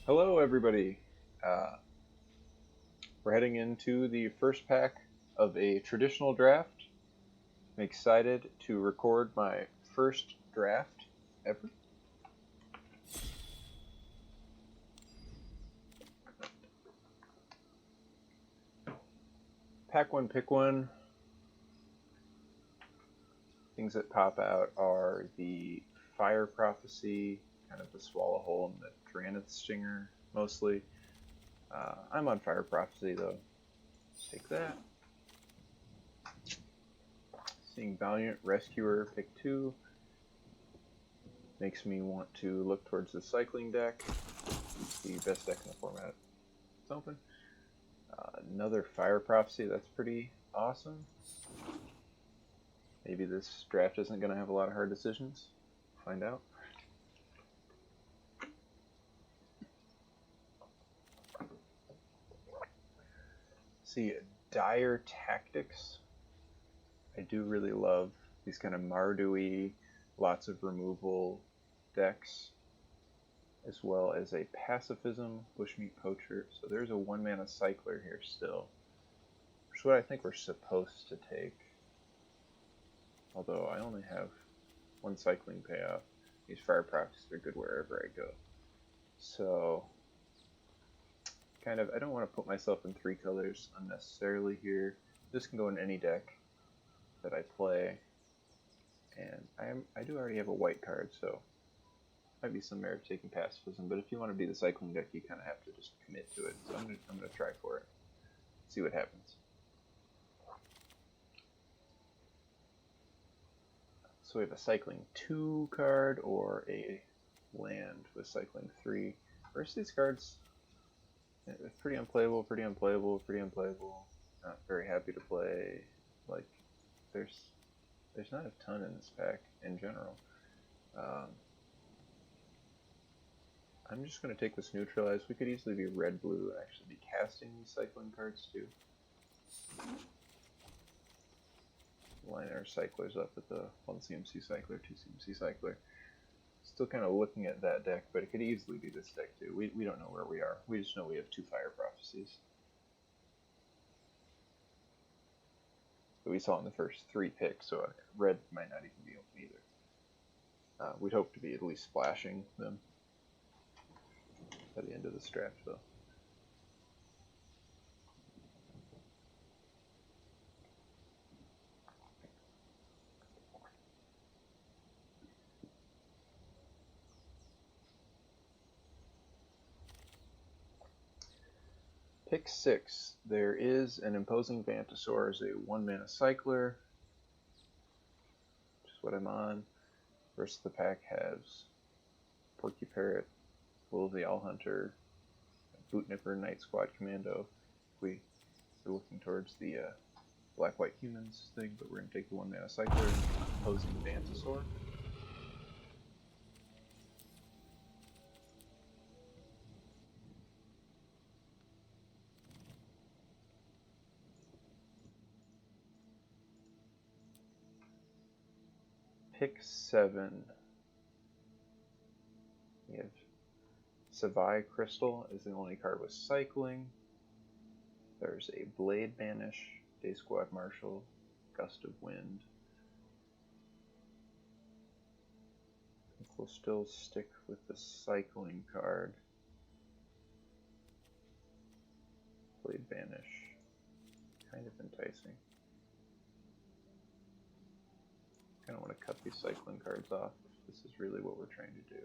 Hello, everybody. Uh, we're heading into the first pack of a traditional draft. I'm excited to record my first draft ever. Pack one, pick one. Things that pop out are the Fire Prophecy, kind of the Swallowhole, and the Drannith Stinger, mostly. I'm on Fire Prophecy, though. Take that. Seeing Valiant Rescuer, pick two. Makes me want to look towards the cycling deck. The best deck in the format. It's open. Another Fire Prophecy, that's pretty awesome. Maybe this draft isn't going to have a lot of hard decisions. Find out. See, Dire Tactics. I do really love these kind of Mardu-y, lots of removal decks, as well as a Pacifism, Bushmeat Poacher. So there's a 1-mana cycler here still, which is what I think we're supposed to take. Although I only have one cycling payoff. These Fire Prophecies are good wherever I go. So, kind of, I don't want to put myself in 3 colors unnecessarily here. This can go in any deck that I play. And I do already have a white card, so might be some merit taking Pacifism, but if you want to be the cycling deck, you kind of have to just commit to it. So I'm gonna try for it. See what happens. So we have a cycling 2 card or a land with cycling 3. The rest of these cards, pretty unplayable, pretty unplayable, pretty unplayable. Not very happy to play. Like, there's not a ton in this pack in general. I'm just going to take this neutralize. We could easily be red-blue and actually be casting these cycling cards too. Line our cyclers up with the 1 CMC cycler, 2 CMC cycler. Still kind of looking at that deck, but it could easily be this deck too. We don't know where we are. We just know we have 2 Fire Prophecies. But we saw in the first 3 picks, so red might not even be open either. We'd hope to be at least splashing them by the end of this draft, though. Pick 6. There is an Imposing Vantasaur as a 1-mana cycler, which is what I'm on. The rest of the pack has Porky Parrot, Will of the Owl Hunter, Bootnipper, Night Squad Commando. We're looking towards the Black-White Humans thing, but we're going to take the 1-mana cycler and Imposing Vantasaur. Pick 7. We have Savai Crystal is the only card with cycling. There's a Blade Banish, Day Squad Marshal, Gust of Wind. I think we'll still stick with the cycling card. Blade Banish, kind of enticing. Kind of want to cut these cycling cards off if this is really what we're trying to do.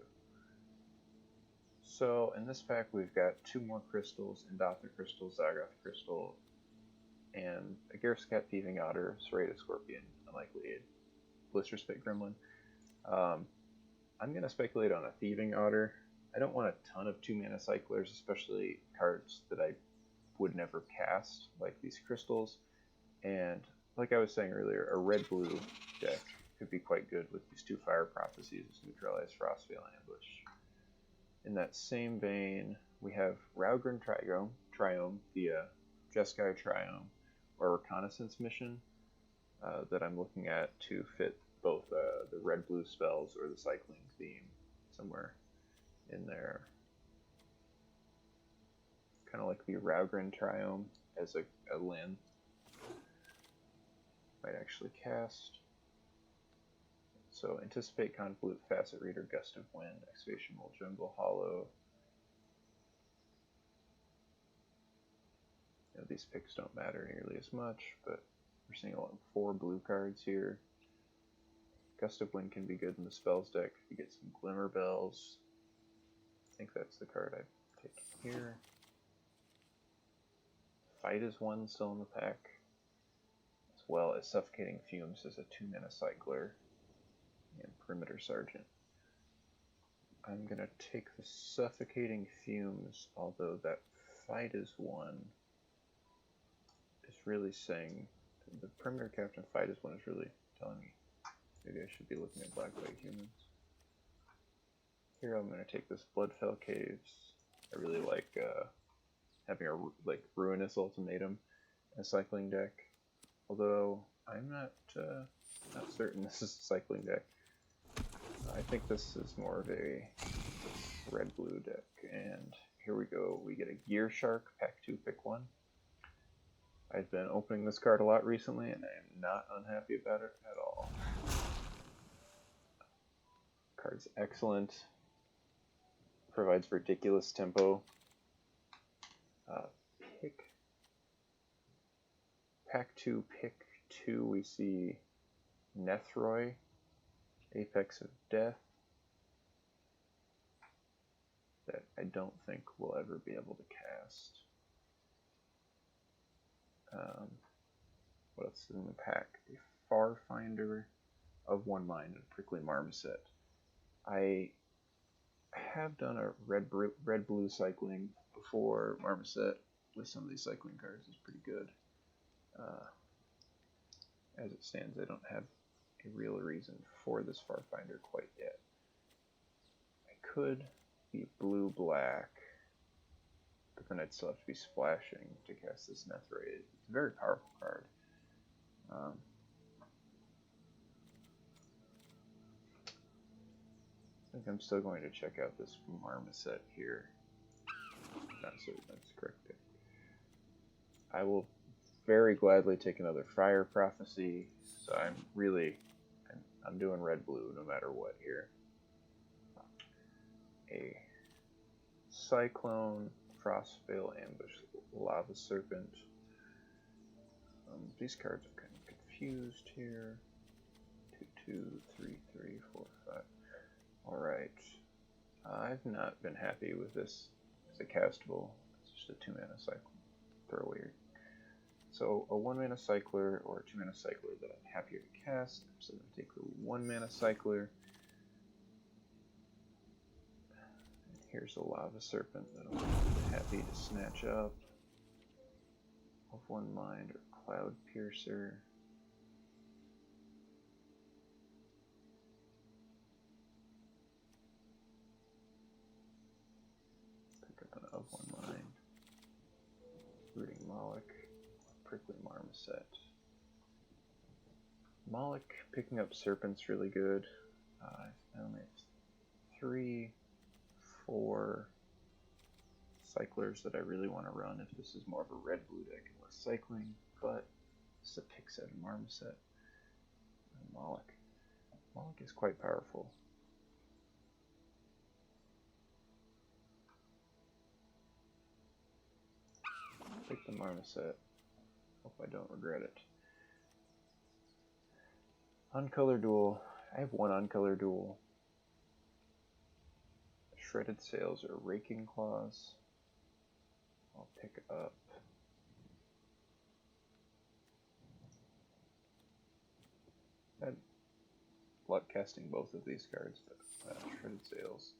So in this pack we've got 2 more crystals, Indatha Crystal, Zagoth Crystal, and a Garruscat Thieving Otter, Serrated Scorpion, Unlikely Aid, Blister Spit Gremlin. I'm going to speculate on a Thieving Otter. I don't want a ton of 2-mana cyclers, especially cards that I would never cast, like these crystals. And like I was saying earlier, a red-blue deck could be quite good with these 2 Fire Prophecies, Neutralize, Frostveil, Ambush. In that same vein, we have Raugrin Triome, the Jeskai Triome, or Reconnaissance Mission that I'm looking at to fit both the red-blue spells or the cycling theme somewhere in there. Kind of like the Raugrin Triome as a land. Might actually cast. So Anticipate, Convolute, Facet Reader, Gust of Wind, Excavation Bowl, Jungle Hollow. You know, these picks don't matter nearly as much, but we're seeing a lot of 4 blue cards here. Gust of Wind can be good in the spells deck if you get some Glimmer Bells. I think that's the card I take here. Fight is 1 still in the pack, as well as Suffocating Fumes as a 2-mana cycler, and Perimeter Sergeant. I'm going to take the Suffocating Fumes, although that Fight is 1 is really saying, the Perimeter Captain Fight is 1 is really telling me maybe I should be looking at Black-White Humans. Here I'm going to take this Bloodfell Caves. I really like having a Ruinous Ultimatum in a cycling deck, although I'm not certain this is a cycling deck. I think this is more of a red-blue deck, and here we go. We get a Gear Shark, pack 2, pick 1. I've been opening this card a lot recently, and I am not unhappy about it at all. Card's excellent. Provides ridiculous tempo. Pack 2, pick 2, we see Nethroi, Apex of Death, that I don't think we'll ever be able to cast. What else is in the pack? A Farfinder of 1 Mind and Prickly Marmoset. I have done a red-blue cycling before. Marmoset with some of these cycling cards is pretty good. As it stands, I don't have a real reason for this Farfinder quite yet. I could be blue-black, but then I'd still have to be splashing to cast this Nethroi. It's a very powerful card. I think I'm still going to check out this Marmoset here. Not certain that's correct. I will very gladly take another Fire Prophecy, so I'm doing red-blue no matter what here. A Cyclone, Frostveil, Ambush, Lava Serpent. These cards are kind of confused here. 2, 2, 3, 3, 4, 5. Alright. I've not been happy with this as a castable. It's just a 2-mana cycle. Throwaway. So a 1-mana cycler or a 2-mana cycler that I'm happier to cast. So I'm going to take the 1-mana cycler. And here's a Lava Serpent that I'm happy to snatch up. Of 1 Mind or Cloud Piercer. Pick up an Of 1 Mind. Rooting Moloch. Prickly Marmoset. Moloch picking up Serpent's really good. I only have 3, 4 cyclers that I really want to run if this is more of a red-blue deck and less cycling, but it's a pick 7 Marmoset. And Moloch. Moloch is quite powerful. Pick the Marmoset. Hope I don't regret it. Uncolor Duel. I have 1 Uncolor Duel. Shredded Sails or Raking Claws. I'll pick up. I had luck casting both of these cards, but Shredded Sails.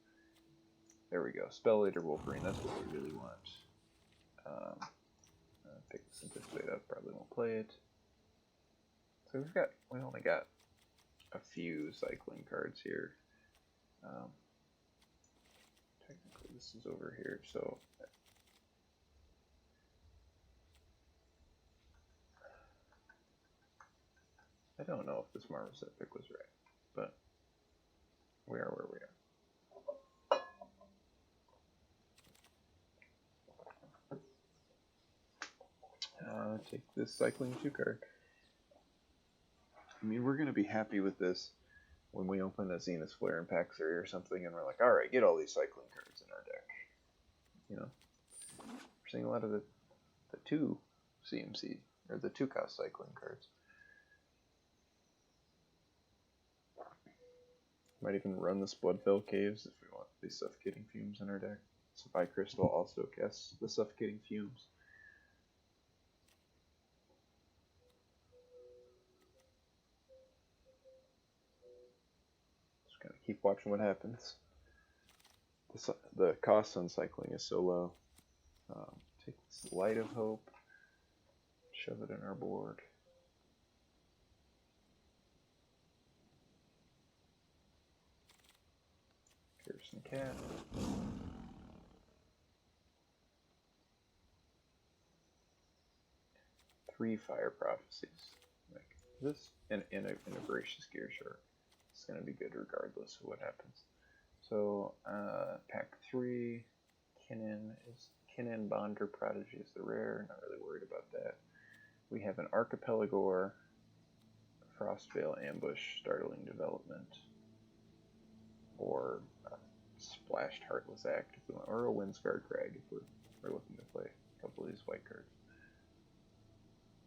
There we go. Spell Leader Wolverine. That's what we really want. Pick this Anticipate up. Probably won't play it. So we only got a few cycling cards here. Technically, this is over here, so I don't know if this Marmoset pick was right, but we are where we are. Take this cycling 2 card. I mean, we're going to be happy with this when we open a Zenith Flare in pack 3 or something, and we're like, alright, get all these cycling cards in our deck. You know? We're seeing a lot of the 2 CMC, or the 2 cost cycling cards. Might even run this Bloodfell Caves if we want these Suffocating Fumes in our deck. Supply Crystal also casts the Suffocating Fumes. Just gotta keep watching what happens. The cost on cycling is so low. Take this Light of Hope, shove it in our board. Garrison Cat. Three Fire Prophecies. Like this, and a Voracious Gear Shark. It's going to be good regardless of what happens. So, pack 3, Kinnan Bonder Prodigy is the rare, not really worried about that. We have an Archipelagore, Frostvale Ambush, Startling Development, or Splashed Heartless Act, if we want, or a Windscarred Crag if we're looking to play a couple of these white cards.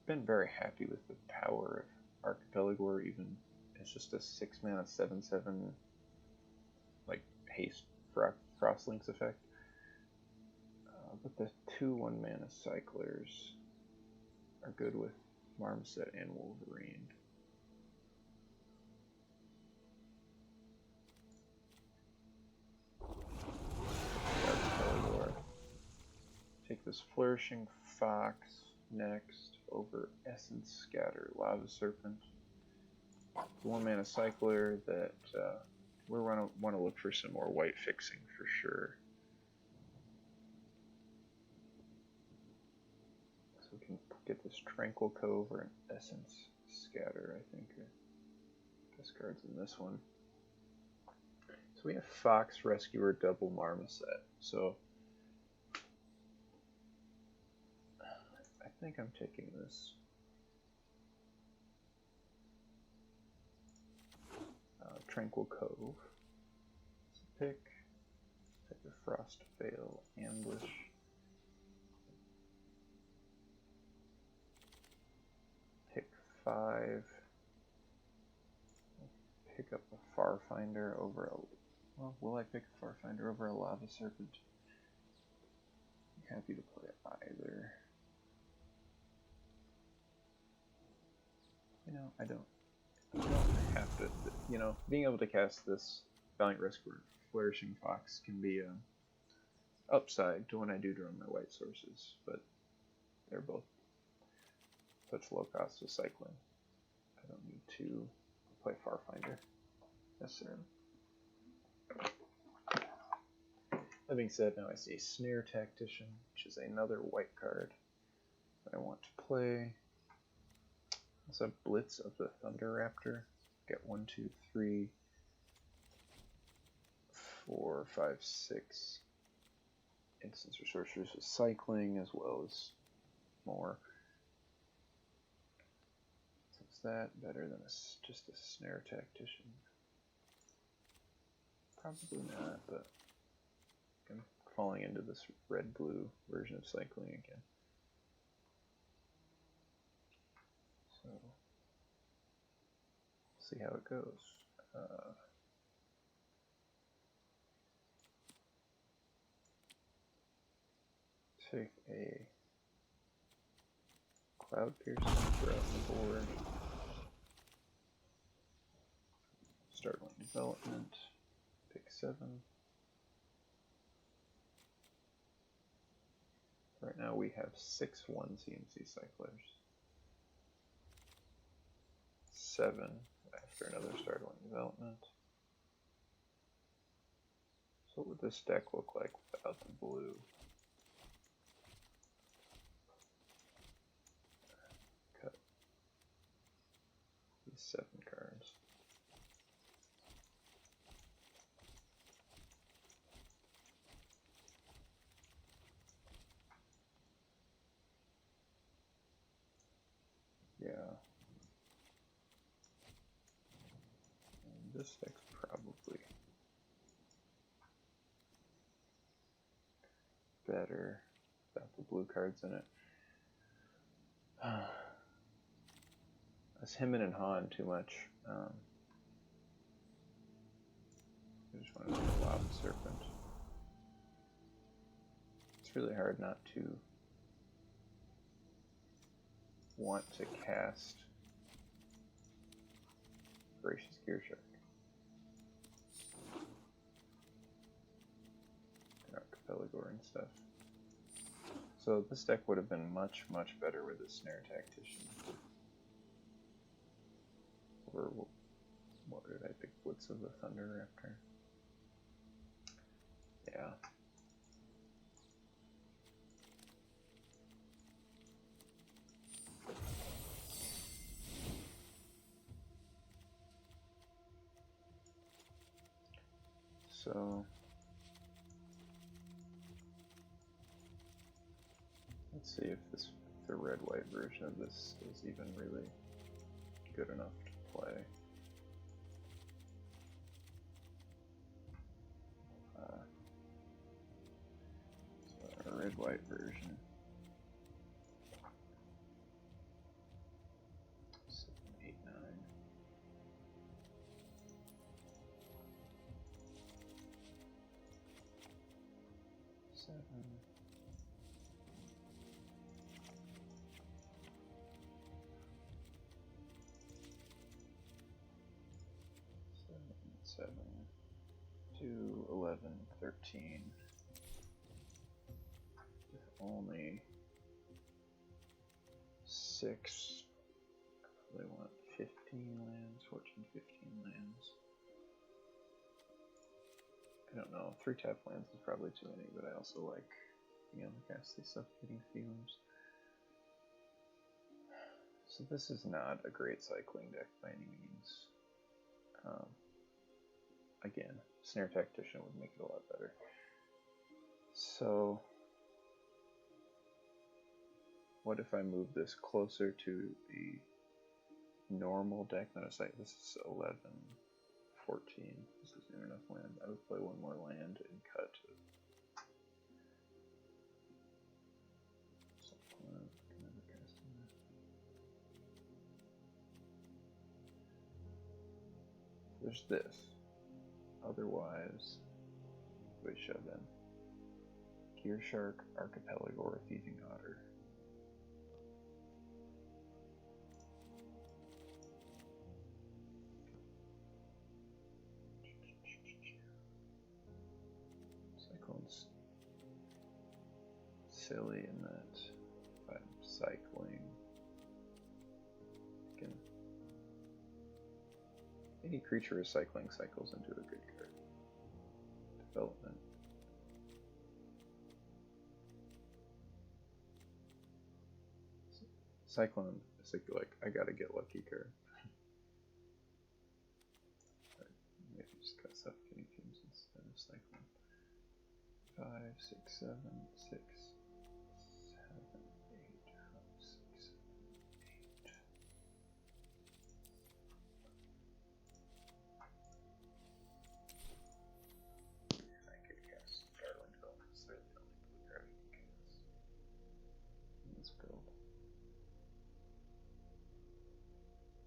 Been very happy with the power of Archipelagore, even it's just a 6 mana 7/7 like haste Frostlinks effect. But the 2 1-mana cyclers are good with Marmoset and Wolverine. Take this Flourishing Fox next over Essence Scatter, Lava Serpent. 1-mana cycler that we want to look for some more white fixing for sure. So we can get this Tranquil Cove or an Essence Scatter, I think. Best cards in this one. So we have Fox, Rescuer, double Marmoset. So I think I'm taking this. Tranquil Cove. Pick. Take the Frostvale Ambush. Pick 5. Pick up a Farfinder over a... Well, will I pick a Farfinder over a Lava Serpent? I'm happy to play either. You know, I don't have to, you know, being able to cast this Valiant Rescuer Flourishing Fox can be an upside to when I do draw my white sources, but they're both such low cost of cycling. I don't need to play Farfinder necessarily. That being said, now I see Snare Tactician, which is another white card that I want to play. It's a Blitz of the Thunder Raptor. Get 1, 2, 3, 4, 5, 6 instants or sorcerers with cycling, as well as more. So is that better than just a Snare Tactician? Probably not, but I'm falling into this red-blue version of cycling again. So, see how it goes. Take a Cloud Piercing throughout the board. Startling Development. Pick 7. Right now we have 6/1 CMC cyclers. 7 after another Startling Development. So what would this deck look like without the blue? Cut these 7 cards. this deck's probably better without the blue cards in it. It's hemming and hawing too much. I just want to do a Lob Serpent. It's really hard not to want to cast Gracious Gear Shark. And Archipelago and stuff. So this deck would have been much, much better with a Snare Tactician. Or what did I pick? Blitz of the Thunder after? Yeah. So let's see if the red-white version of this is even really good enough to play. So our red-white version. 7, 8, 9. Seven. 7, 2, 11, 13. With only 6. They want 15 lands, 14, 15 lands. I don't know, 3 tap lands is probably too many, but I also like being able to cast these suffocating fumes. So this is not a great cycling deck by any means. Again, Snare Tactician would make it a lot better. So what if I move this closer to the normal deck? Notice this is 11, 14. This isn't enough land. I would play one more land and cut it. There's this. Otherwise, we shove in Gear Shark, Archipelago, or Thieving Otter. Cyclone's silly in that if I'm cycling, any creature is cycling cycles into a good card. Development. Cyclone is like I gotta get lucky card. Maybe just got suffocating fumes instead of cyclone. 5, 6, 7, 6, 7, 8, 5, 6, 7, 8. I could cast Darling Dome because they're the only blue card I can cast in this build.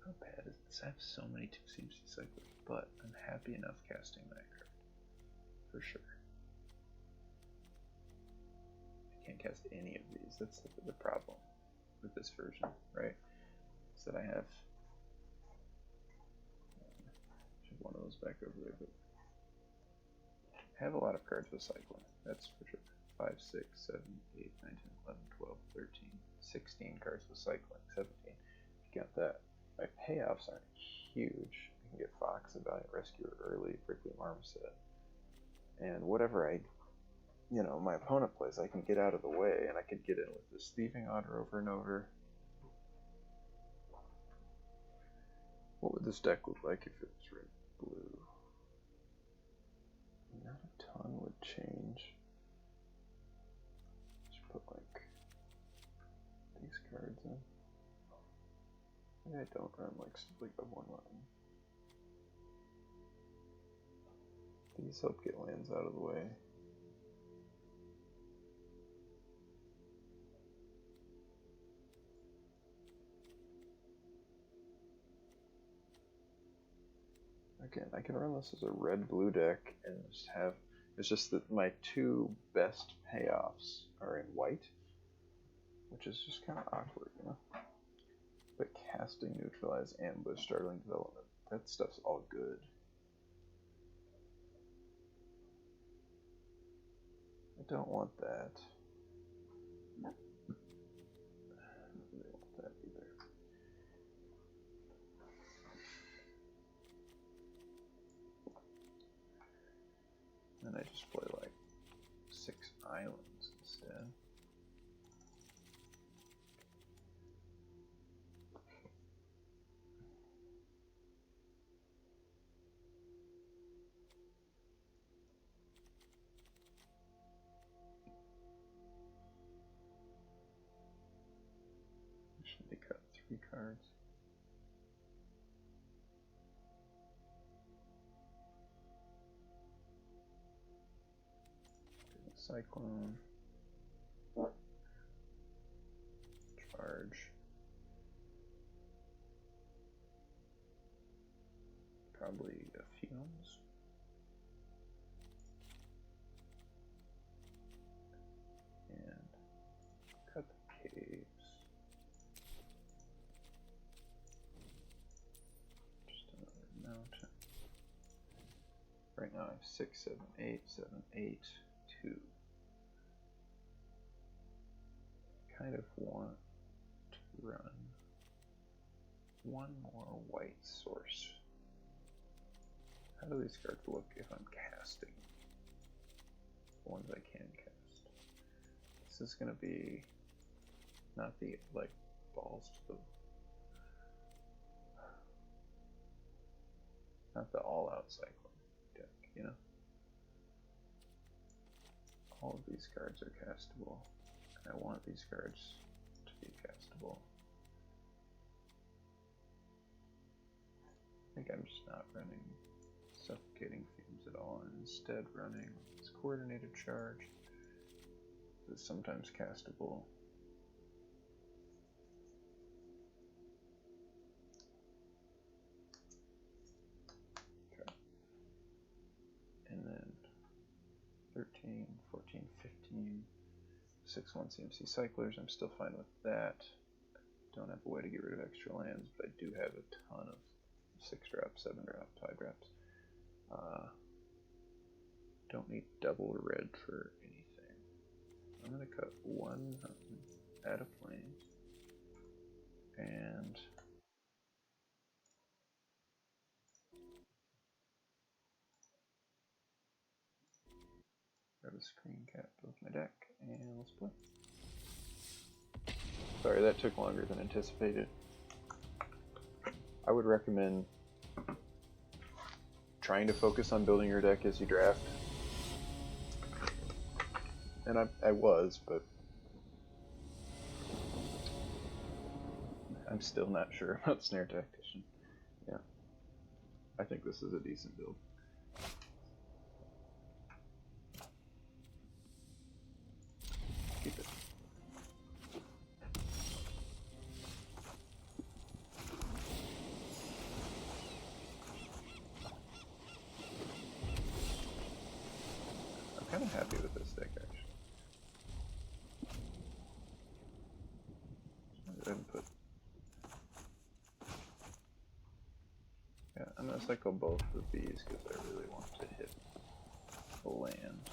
How bad is this? I have so many 2CMC cyclers, but I'm happy enough casting that card. For sure. I can't cast any of these. That's the problem with this version, right? Is that I have one of those back over there, but I have a lot of cards with cycling. That's for sure. 5, 6, 7, 8, 9, 10, 11, 12, 13, 16 cards with cycling. 17. You got that. My payoffs aren't huge. I can get Fox, a Valiant Rescuer early, Prickly Marmoset, and whatever my opponent plays, I can get out of the way, and I could get in with this Thieving Otter over and over. What would this deck look like if it was red-blue? Not a ton would change. Just put like these cards in. Maybe I don't run like a 1/1. These help get lands out of the way. Again, I can run this as a red-blue deck and just have, it's just that my two best payoffs are in white, which is just kind of awkward, you know? But casting, neutralize, ambush, startling development, that stuff's all good. I don't want that. I don't really want that either. And I just play like 6 islands instead. Should they cut 3 cards? Cyclone. Charge. Probably a fumes. And cut the caves. Just another mountain. Right now I have 6, 7, 8, 7, 8, 2. Kind of want to run one more white source. How do these cards look if I'm casting? The ones I can cast. This is going to be not the, like, balls to the... Not the all-out cycling deck, you know? All of these cards are castable. I want these cards to be castable. I think I'm just not running Suffocating Fumes at all, and instead running this Coordinated Charge. This is sometimes castable. Okay. And then 13, 14, 15. 6/1 CMC cyclers, I'm still fine with that. Don't have a way to get rid of extra lands, but I do have a ton of 6-drop, 7-drop, 5-drops. Don't need double red for anything. I'm going to cut 1 add a plane, and grab a screen cap of my deck, and let's play. Sorry, that took longer than anticipated. I would recommend trying to focus on building your deck as you draft. And I was, but I'm still not sure about Snare Tactician. Yeah. I think this is a decent build. Keep it. I'm kind of happy with this deck, actually. Go ahead and put... Yeah, I'm going to cycle both of these because I really want to hit a land.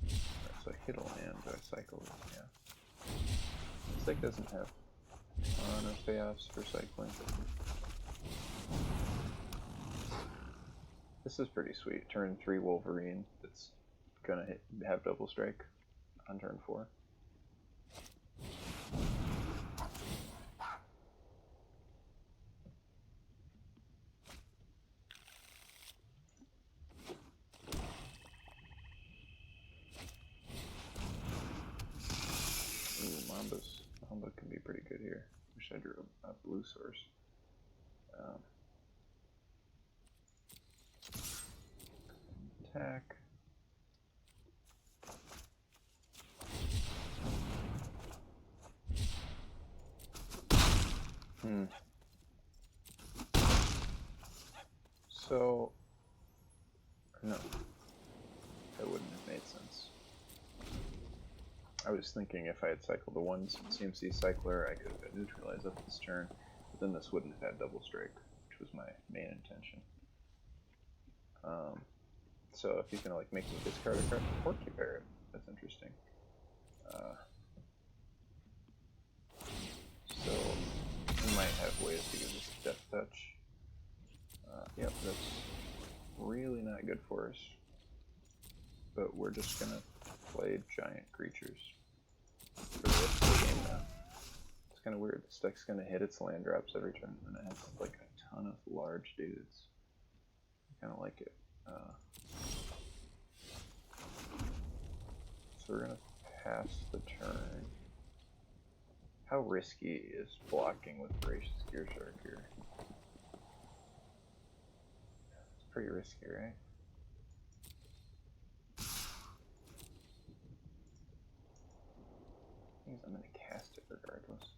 Right, so I hit a land, do I cycle this? Yeah. This deck doesn't have a ton of payoffs for cycling. This is pretty sweet. Turn 3 Wolverine that's gonna have double strike on turn 4. Ooh, Mamba can be pretty good here. Wish I drew a blue source. Attack. So, no, that wouldn't have made sense. I was thinking if I had cycled the one CMC cycler, I could have been neutralized up this turn, but then this wouldn't have had double strike, which was my main intention. So if you can like make me discard a card for Porky Parrot, that's interesting. So we might have ways to give this Death Touch. Yep, that's really not good for us. But we're just gonna play giant creatures for the rest of the game now. It's kind of weird. This deck's gonna hit its land drops every turn, and it has like a ton of large dudes. I kind of like it. So we're gonna pass the turn. How risky is blocking with Voracious Gearshark here? It's pretty risky, right? Means I'm gonna cast it regardless.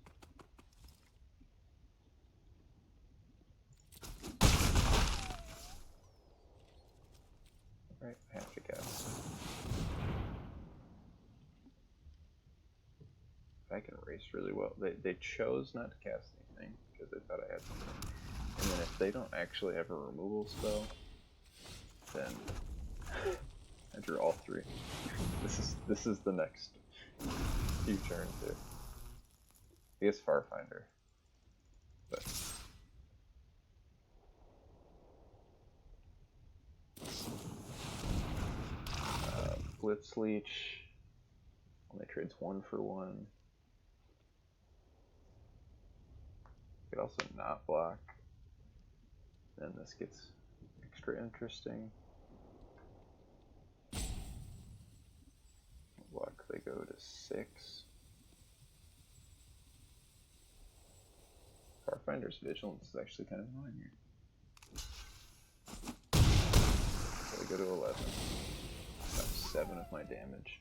Right, I have to cast. I can erase really well. They chose not to cast anything because they thought I had something. And then if they don't actually have a removal spell, then I drew all three. This is the next few turns here. I guess Farfinder. But Blitz Leech only trades 1 for 1. Could also not block. Then this gets extra interesting. Block, they go to 6. Farfinder's Vigilance is actually kind of annoying here. So they go to 11. About 7 of my damage.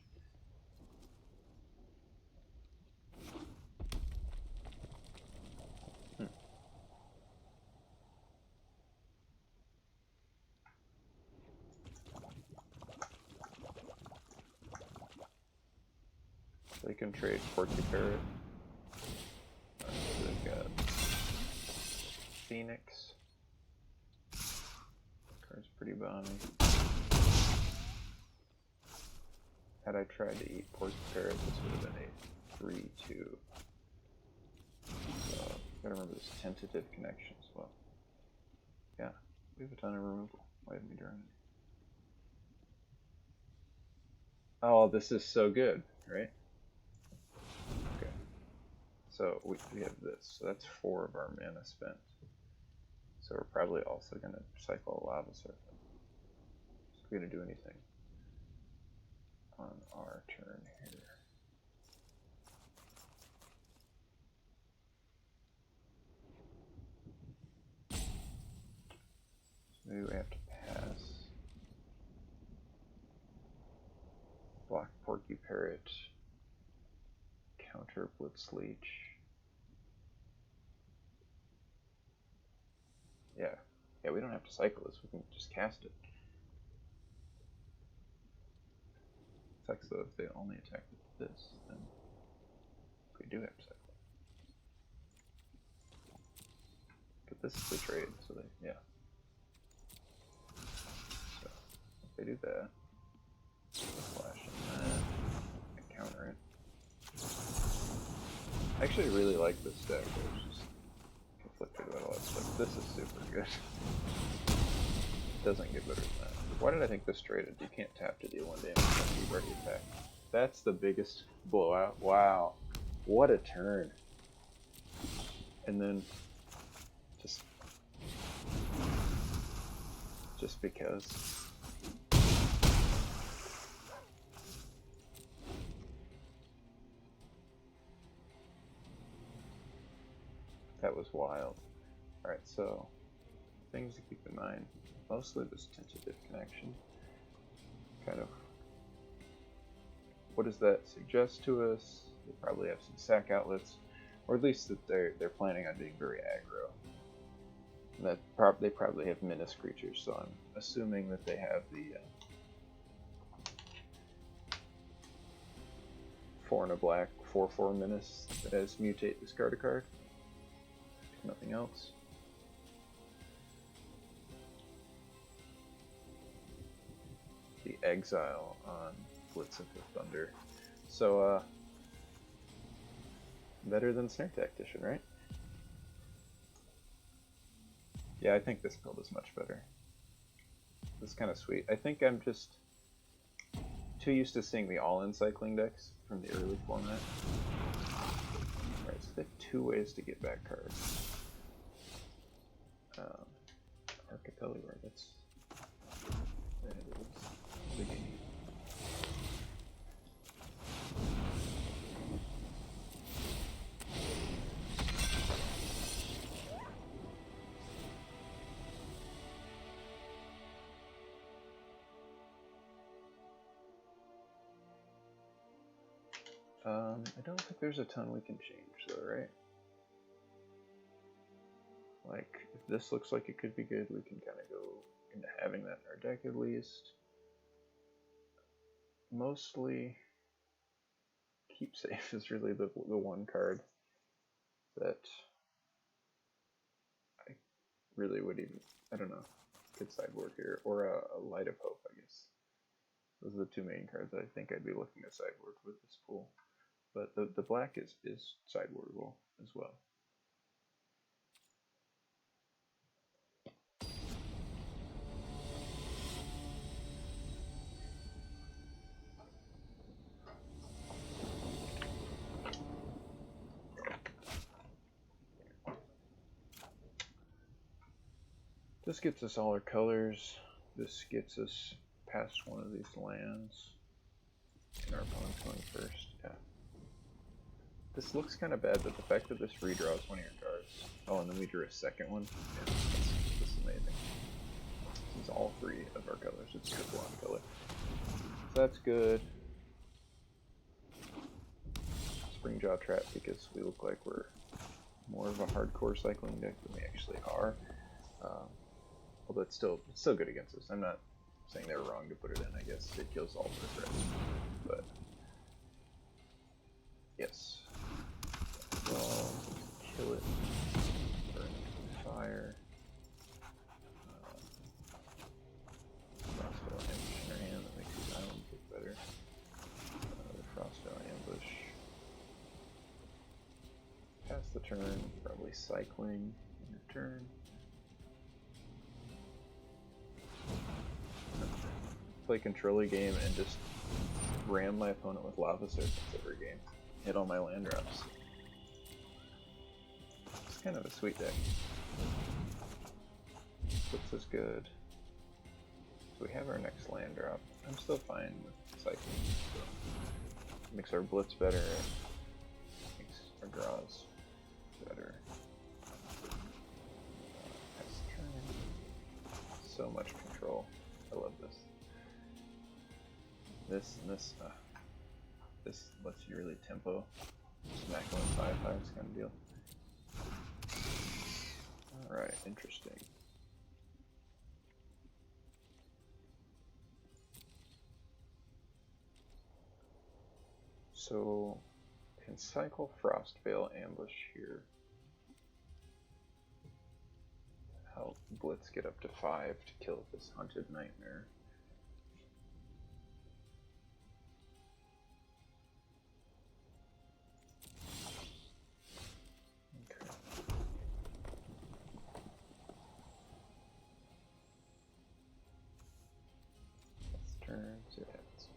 They can trade Porky Parrot. So they've got Phoenix. Card's pretty balmy. Had I tried to eat Porky Parrot, this would have been a 3-2. So, gotta remember this tentative connection as well. Yeah, we have a ton of removal. Why haven't we drawn it? Oh, this is so good, right? Okay. So we have this. So that's 4 of our mana spent. So we're probably also going to cycle a Lava Serpent. So we're going to do anything on our turn here. So maybe we have to pass. Block Porky Parrot. Counter Blitz Leech. Yeah. Yeah, we don't have to cycle this, we can just cast it. Sucks though if they only attack with this, then we do have to cycle. But this is the trade, so they, yeah. So, if they do that, flash and that, and counter it. I actually really like this deck, I was just conflicted about all that stuff. This is super good. It doesn't get better than that. Why did I think this traded? You can't tap to deal 1 damage after you've already attacked. That's the biggest blowout. Wow. What a turn. And then just because. That was wild. Alright, so things to keep in mind. Mostly this tentative connection. Kind of, what does that suggest to us? They probably have some sack outlets, or at least that they're planning on being very aggro. That they probably have menace creatures, so I'm assuming that they have the 4 and a black 4/4 menace that has mutate, discard a card. If nothing else. The exile on Blitz of the Thunder. So better than Snare Tactician, right? Yeah, I think this build is much better. This is kind of sweet. I think I'm just too used to seeing the all-in cycling decks from the early format. Alright, so they have 2 ways to get back cards. Archipelago, that's... There it is. The game. I don't think there's a ton we can change though, right? Like, if this looks like it could be good, we can kind of go into having that in our deck at least. Mostly, Keep Safe is really the one card that I really would even, I don't know, could sideboard here, or a Light of Hope, I guess. Those are the 2 main cards that I think I'd be looking to sideboard with this pool. But the black is sideboardable as well. This gets us all our colors. This gets us past one of these lands. And our opponent's going first. Yeah. This looks kind of bad, but the fact that this redraws one of your cards. Oh, and then we drew a second one. Yeah, this is amazing. This is all 3 of our colors. It's triple on color. So that's good. Springjaw Trap, because we look like we're more of a hardcore cycling deck than we actually are. Although it's still good against us. I'm not saying they were wrong to put it in. I guess it kills all the threats. But yes. Well, kill it. Burn it with fire. Frostbell Ambush in our hand that makes his island get better. The Frostbell Ambush. Pass the turn, probably cycling in your turn. Play control game and just ram my opponent with Lava Serpents every game. Hit all my land drops. It's kind of a sweet deck. Blitz is good. So we have our next land drop. I'm still fine with cycling. So makes our Blitz better. Makes our draws better. Pass turn. So much control. I love this. This lets you really tempo, smack one 5/5s kind of deal. Alright, interesting. So, can cycle Frostveil Ambush here. Help Blitz get up to 5 to kill this Hunted Nightmare. Turn, see what happens.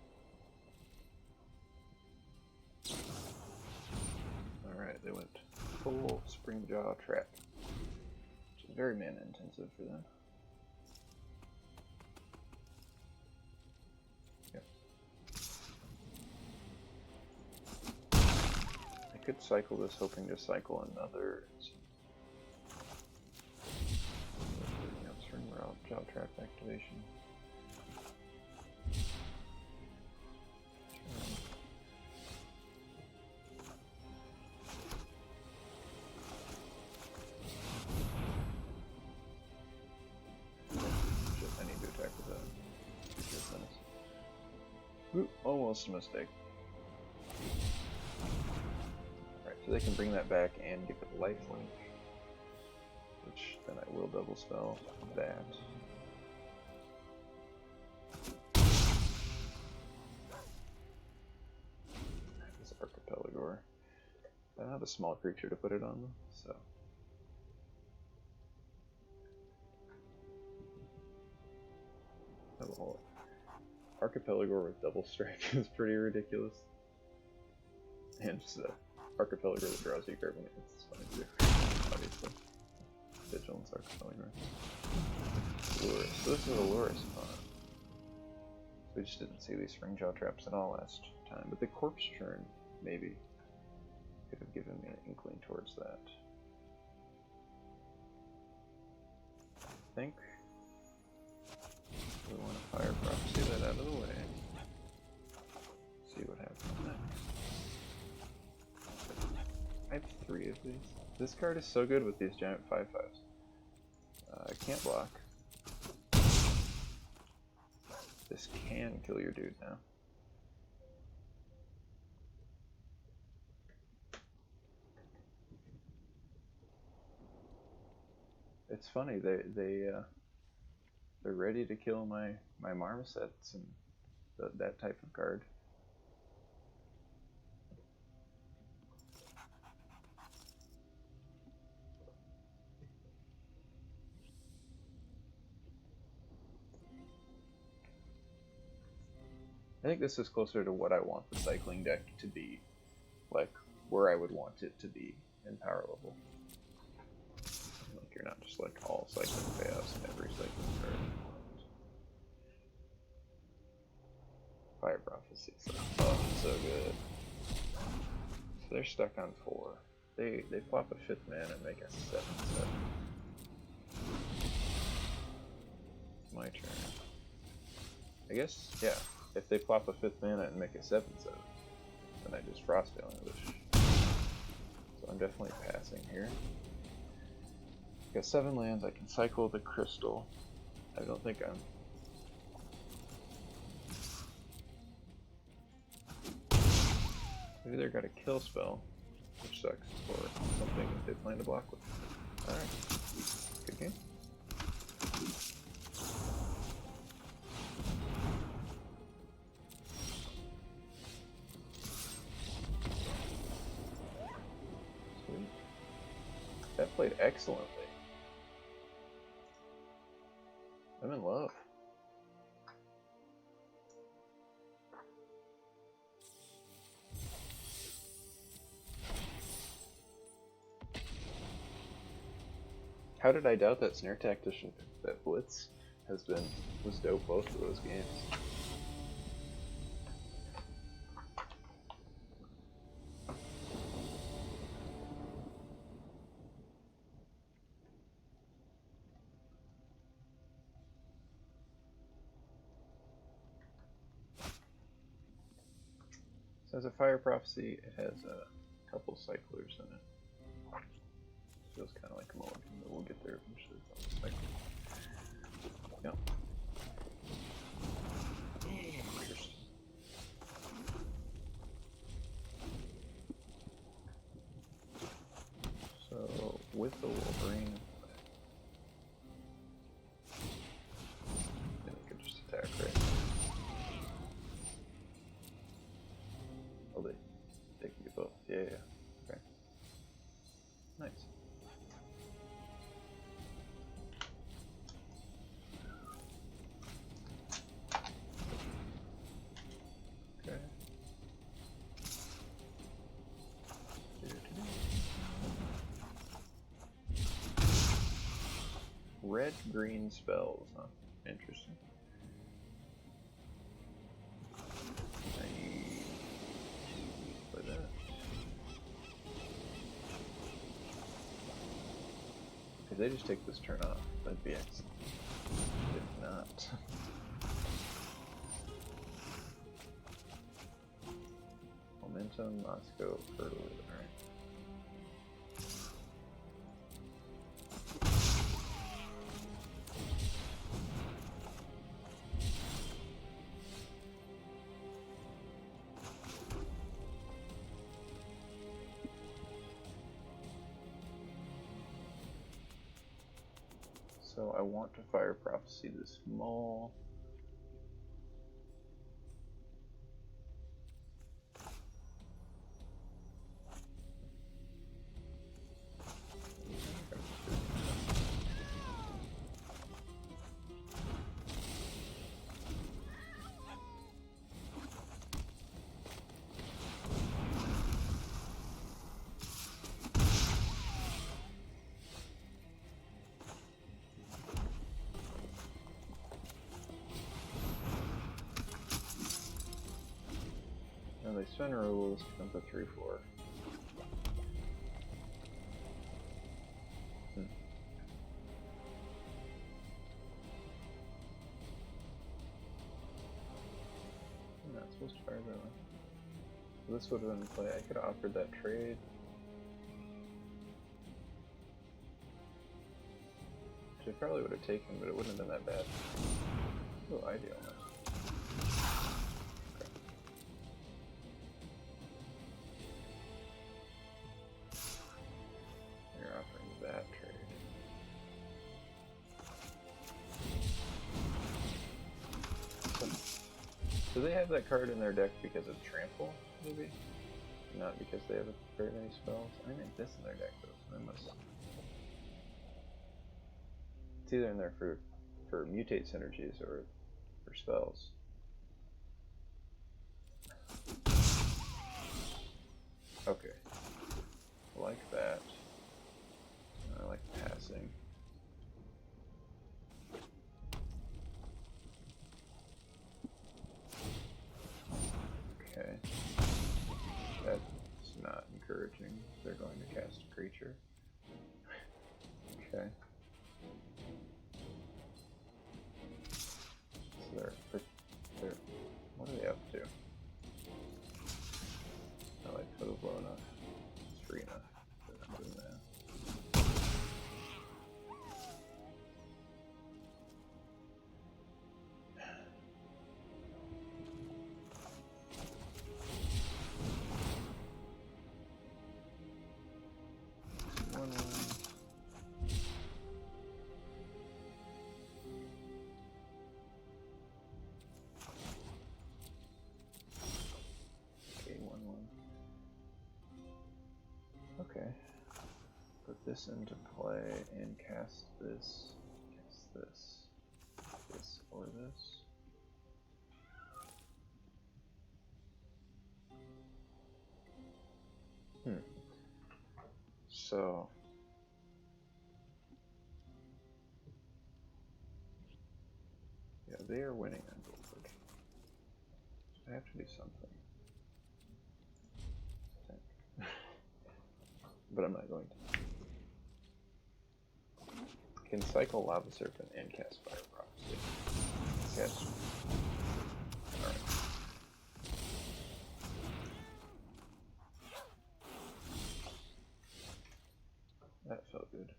Alright, they went full Springjaw Trap, which is very mana intensive for them. Yep. I could cycle this hoping to cycle another. Ringjaw Trap activation. I need to attack with that. Ooh, almost a mistake. Alright, so they can bring that back and give it lifelink. Which then I will double spell that. This Archipelagor. I don't have a small creature to put it on though, so. Oh, Archipelagor with double strike is pretty ridiculous. And just Archipelagor that draws you card when it's funny too, obviously. Vigilance Archipelagor. Lurus. So this is a Lurus opponent. So we just didn't see these Ringjaw Traps at all last time, but the Corpse Churn maybe could have given me an inkling towards that. I think we want to Fire Prophecy that out of the way. See what happens next. I have 3 of these. This card is so good with these giant 5/5s. I can't block. This can kill your dude now. It's funny, they're ready to kill my Marmosets and that type of card. I think this is closer to what I want the cycling deck to be, like where I would want it to be in power level. Like you're not just like all cycling chaos in every cycling card. Fire Prophecy, so good. So they're stuck on 4. They flop a 5th mana and make a 7/7. It's my turn. I guess, yeah. If they plop a 5th mana and make a 7/7, then I just Frostveil Ambush. So I'm definitely passing here. Got 7 lands, I can cycle the crystal. I don't think I'm... Maybe they've got a kill spell, which sucks, or something that they plan to block with. Alright, good game. That played excellently. I'm in love. How did I doubt that Snare Tactician, that Blitz was dope both of those games. So as a Fire Prophecy, it has a couple cyclers in it. Feels kind of like a mulligan, but we'll get there eventually. Yep. So with the Wolverine, then you could just attack, right? Oh, they can do both. Yeah. Okay. Nice. Red-green spells, huh? Interesting. Play that. If they just take this turn off, that'd be excellent. not. Momentum, Moscow, Fertile, alright. So I want to fire Prophecy this mole. And they spin rules, becomes a 3/4. I'm not supposed to fire that one. This would have been in play. I could have offered that trade. Which I probably would have taken, but it wouldn't have been that bad. Oh, ideal. Do they have that card in their deck because of Trample, maybe? Not because they have very many spells? I think this in their deck though, so they must... It's either in there for mutate synergies or for spells. Okay. I like that. I like passing. Okay. That's not encouraging. They're going to cast a creature. Okay. So they're what are they up to? I like total blow enough. It's free enough. I'm doing that. Okay, put this into play and cast this, this or this. So, yeah, they are winning on board. I have to do something. But I'm not going to. Can cycle Lava Serpent and cast Fire Prophecy. Cast. Alright. That felt good.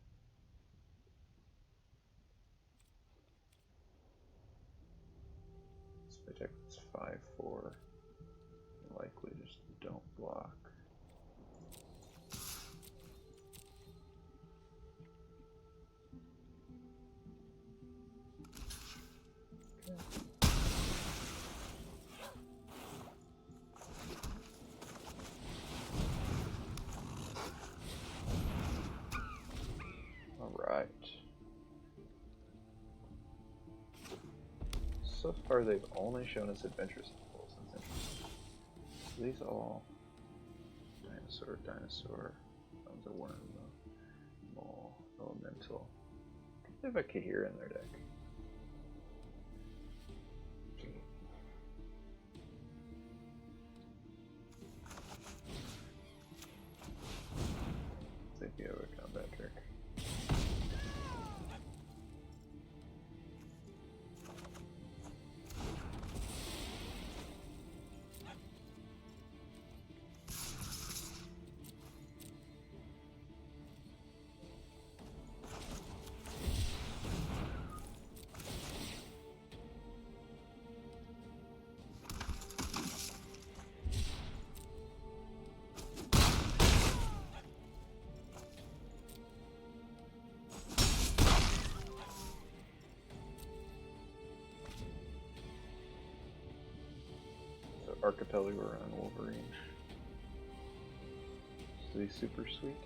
This deck is 5/4. Likely just don't block. Alright. So far they've only shown us Adventurous Impulse. That's interesting. These all dinosaur. That was a worm though. Mole, elemental. They have a Kahir in their deck. Let's see if you have a combat trick. Archipelago on Wolverine. So he's super sweet.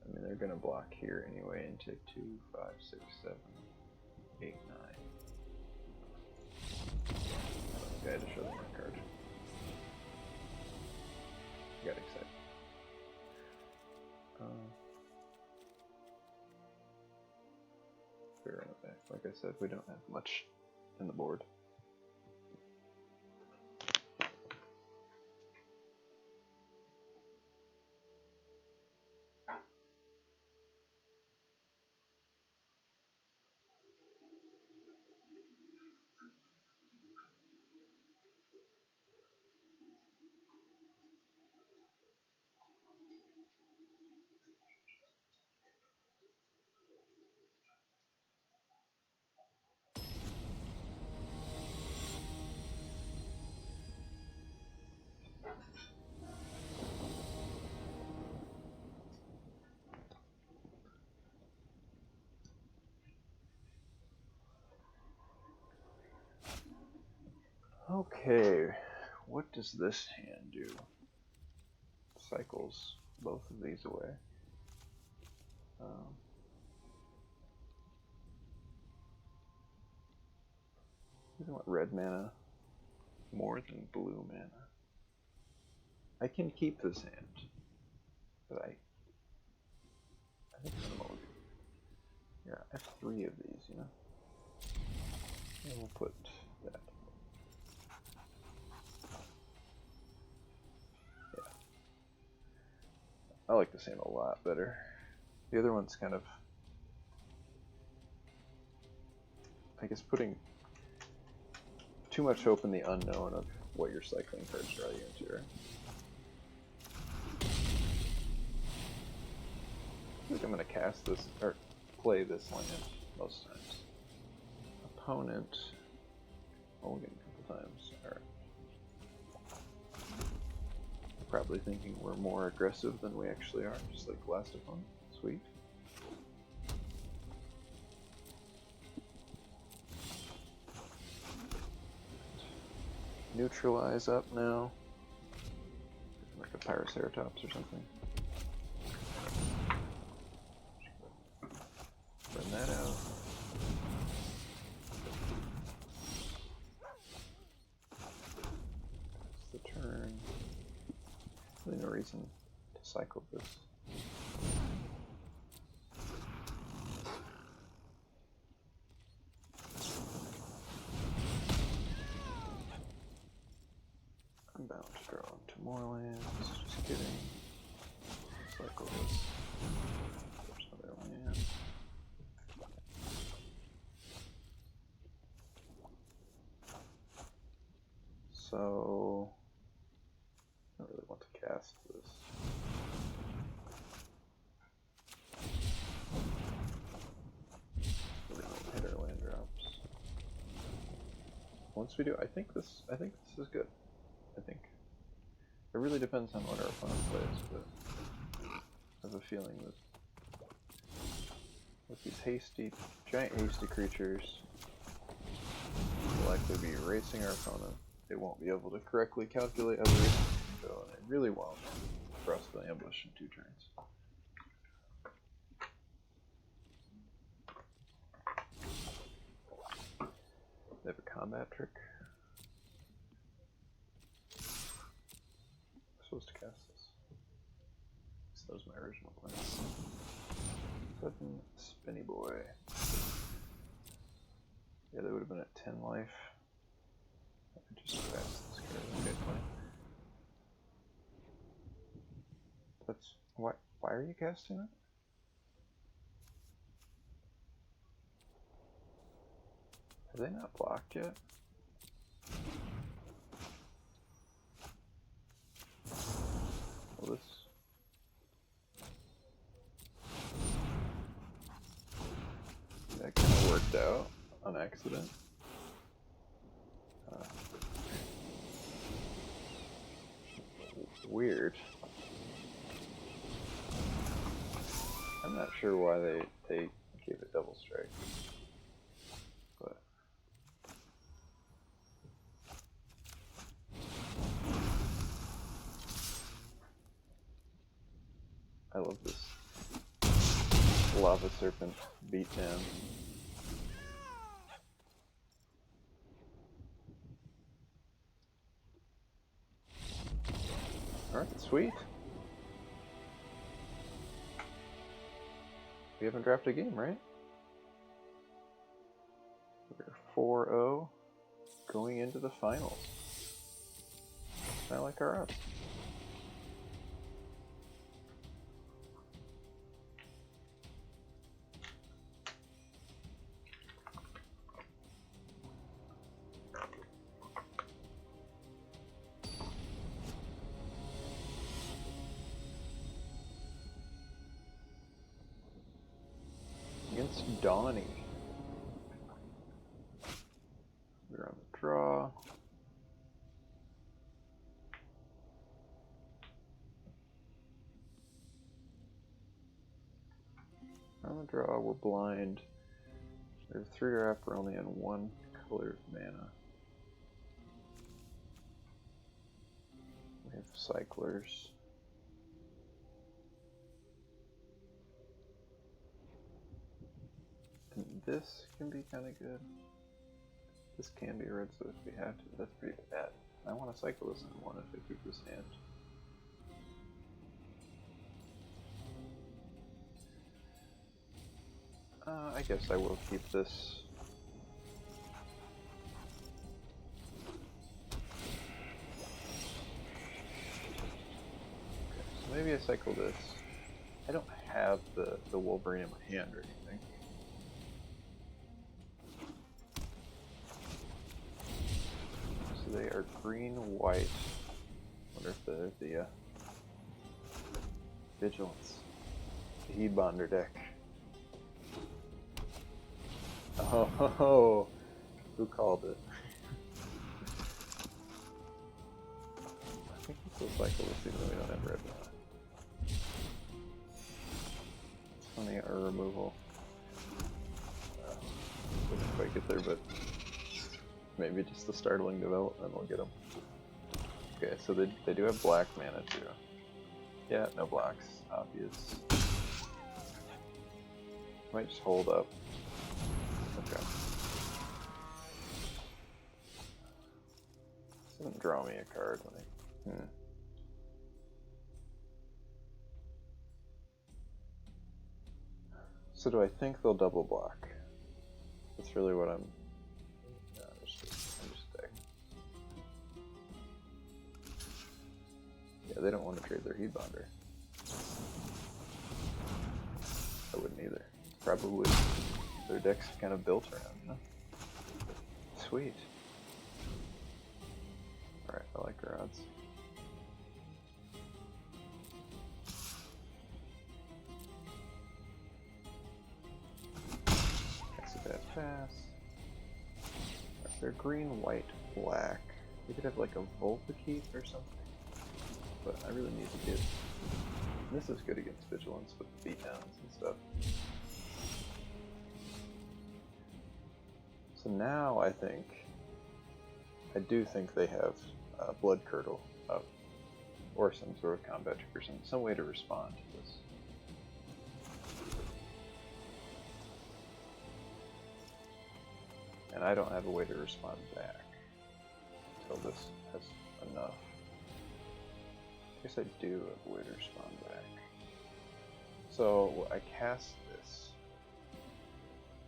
I mean, they're gonna block here anyway and take 2, 5, 6, 7, 8, 9. I had to show them my card. Got excited. Fair on the back. Like I said, we don't have much in the board. Okay, what does this hand do? Cycles both of these away. I want red mana more than blue mana. I can keep this hand, but I think I'm gonna yeah, I have 3 of these, you know. And we'll put that. Yeah. I like this hand a lot better. The other one's kind of, I guess, putting too much hope in the unknown of what your cycling cards draw you into, right? I think I'm going to cast this, or play this land most times. Opponent, mulligan a couple times. Alright. Probably thinking we're more aggressive than we actually are, just like last opponent. Sweet. Neutralize up now. Like a Pyroceratops or something. Burn that out. That's the turn. Really no reason to cycle this. I'm bound to draw into more lands. Just kidding. Cycle this. There's another land. So I don't really want to cast this. Really don't hit our land drops. Once we do, I think this is good. I think it really depends on what our opponent plays, but I have a feeling that with these giant hasty creatures, we'll likely be erasing our opponent. They won't be able to correctly calculate other reasons, and they really won't for us to ambush in 2 turns. They have a combat trick. I'm supposed to cast this. So that was my original plan. 7 Spinny Boy. Yeah, they would have been at 10 life. I could just cast this card. Okay, fine. That's why are you casting it? Are they not blocked yet? Well, this that kind of worked out on accident. Weird. I'm not sure why they gave it double strike. But I love this lava serpent beatdown. Alright, sweet. We haven't drafted a game, right? We're 4-0 going into the finals. I like our odds. Against Donnie. We're on the draw. On the draw, we're blind. We have 3 draft, we're only on 1 color of mana. We have cyclers. And this can be kind of good. This can be red, so if we have to, that's pretty bad. I want to cycle this in 1 if they keep this hand. I guess I will keep this. Okay, so maybe I cycle this. I don't have the Wolverine in my hand or anything. So they are green-white. Wonder if the Vigilance, the Heatbonder deck. Oh, who called it? I think this will cycle this even though we don't have red mana. It's funny, our removal. Didn't quite get there, but maybe just the startling development will get them. Okay, so they do have black mana too. Yeah, no blocks, obvious. Might just hold up. Okay. This doesn't draw me a card when I... So do I think they'll double block? That's really what I'm... No, I'm just deck. Yeah, they don't want to trade their Heatbonder. I wouldn't either. Probably their deck's kind of built around, you know? Sweet. Alright, I like our odds. Exit that pass. If they're green, white, black, we could have like a Volpakeet or something. But I really need to get... This is good against Vigilance with the beatdowns and stuff. So now I do think they have Blood Curdle up, or some sort of combat trick or some way to respond to this. And I don't have a way to respond back until this has enough. I guess I do have a way to respond back. So I cast this.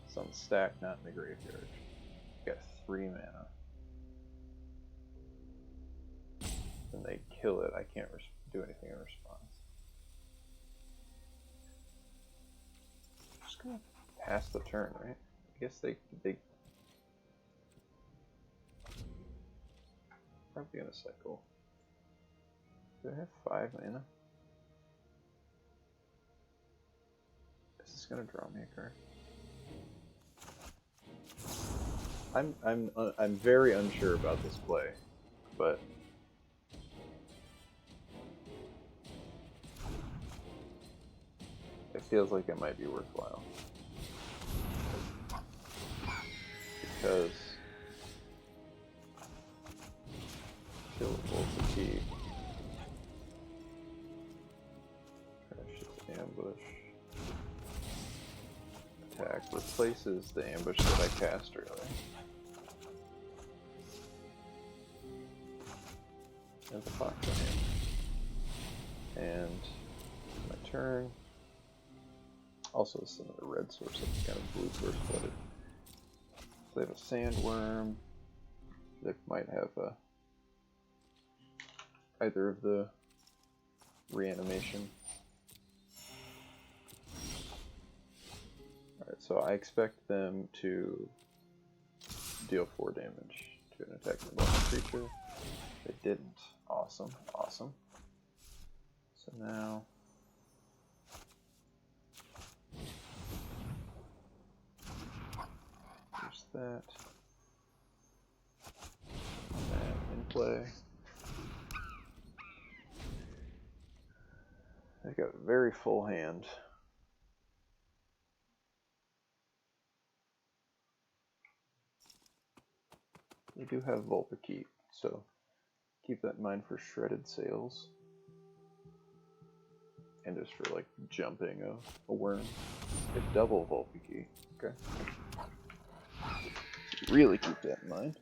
It's on the stack, not in the graveyard. Got 3 mana. When they kill it, I can't do anything in response. Just gonna pass the turn, right? I guess they probably gonna cycle. Do I have 5 mana? Is this gonna draw me a card? I'm very unsure about this play, but feels like it might be worthwhile. Because kill both the key. Precious ambush. Attack replaces the ambush that I cast earlier. And the fox in hand. And my turn. Also, this is another red source, so it's kind of blue first blooded. So they have a sandworm. They might have either of the reanimation. Alright, so I expect them to deal 4 damage to an attacking creature. They didn't. Awesome, awesome. So now there's that. That in play. They've got a very full hand. They do have Vulpikeep, so keep that in mind for shredded sails. And just for like jumping a worm. It's double Vulpikeep. Okay. Really keep that in mind.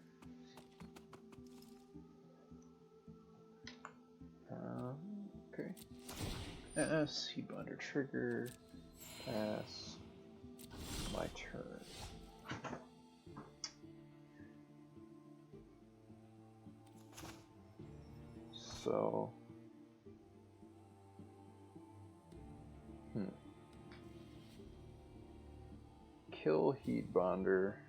Okay. Pass, heat bonder trigger. Pass. My turn. So, kill heat bonder.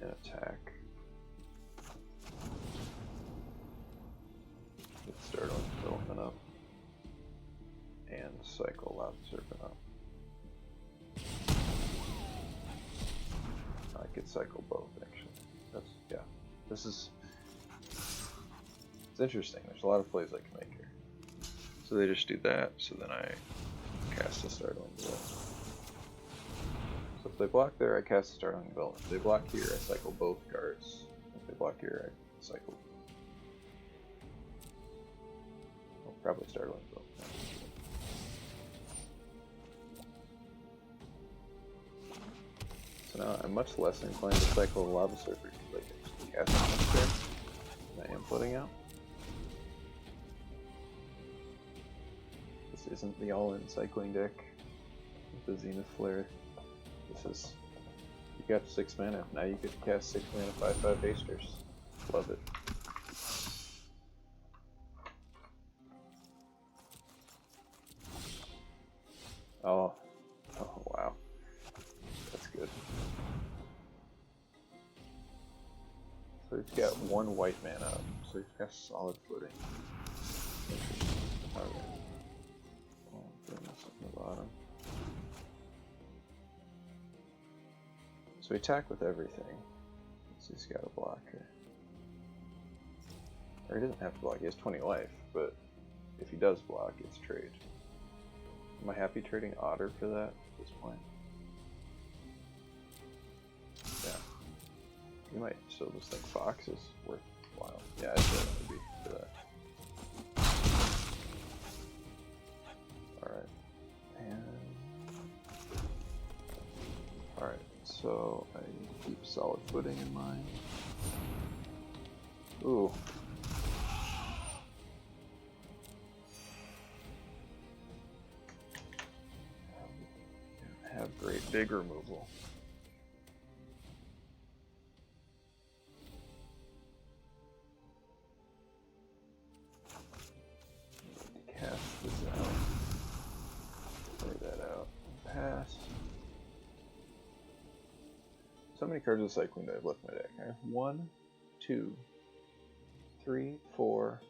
And attack. Get started on development up. And cycle Lava Serpent up. I could cycle both actually. That's, yeah. This is, it's interesting. There's a lot of plays I can make here. So they just do that, so then I cast the Startling Development. So if they block there, I cast the Startling Development. If they block here, I cycle both cards. If they block here, I cycle. I'll probably Startling Development. So now I'm much less inclined to cycle the Lava Serpent because I can cast it there than I am putting out. This isn't the all-in cycling deck with the Zenith Flare. This is, you got 6 mana, now you get to cast 6 mana 5/5 hasters. Love it. Oh wow. That's good. So he's got 1 white mana up, so he's got solid footing. Interesting. Okay. Putting this at the bottom. So we attack with everything. So he's got a block here. Or he doesn't have to block, he has 20 life, but if he does block, it's trade. Am I happy trading Otter for that at this point? Yeah. You might still just think Fox is worthwhile. Yeah, I'd say that would be for that. Alright. And alright, so I keep solid footing in mind. Ooh. Have great big removal. Cast this out. Play that out. Pass. So many cards of cycling that I've left in my deck. I have 1, 2, 3, 4,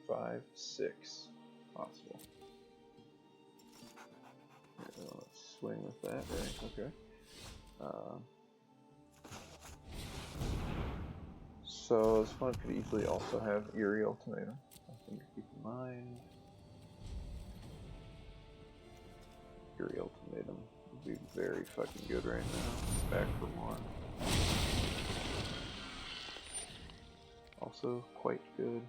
5, 6 possible. Let's swing with that, right? Okay. So this one could easily also have Eerie Ultimatum. Something to keep in mind. Fury Ultimatum would be very fucking good right now. Back for more. Also quite good.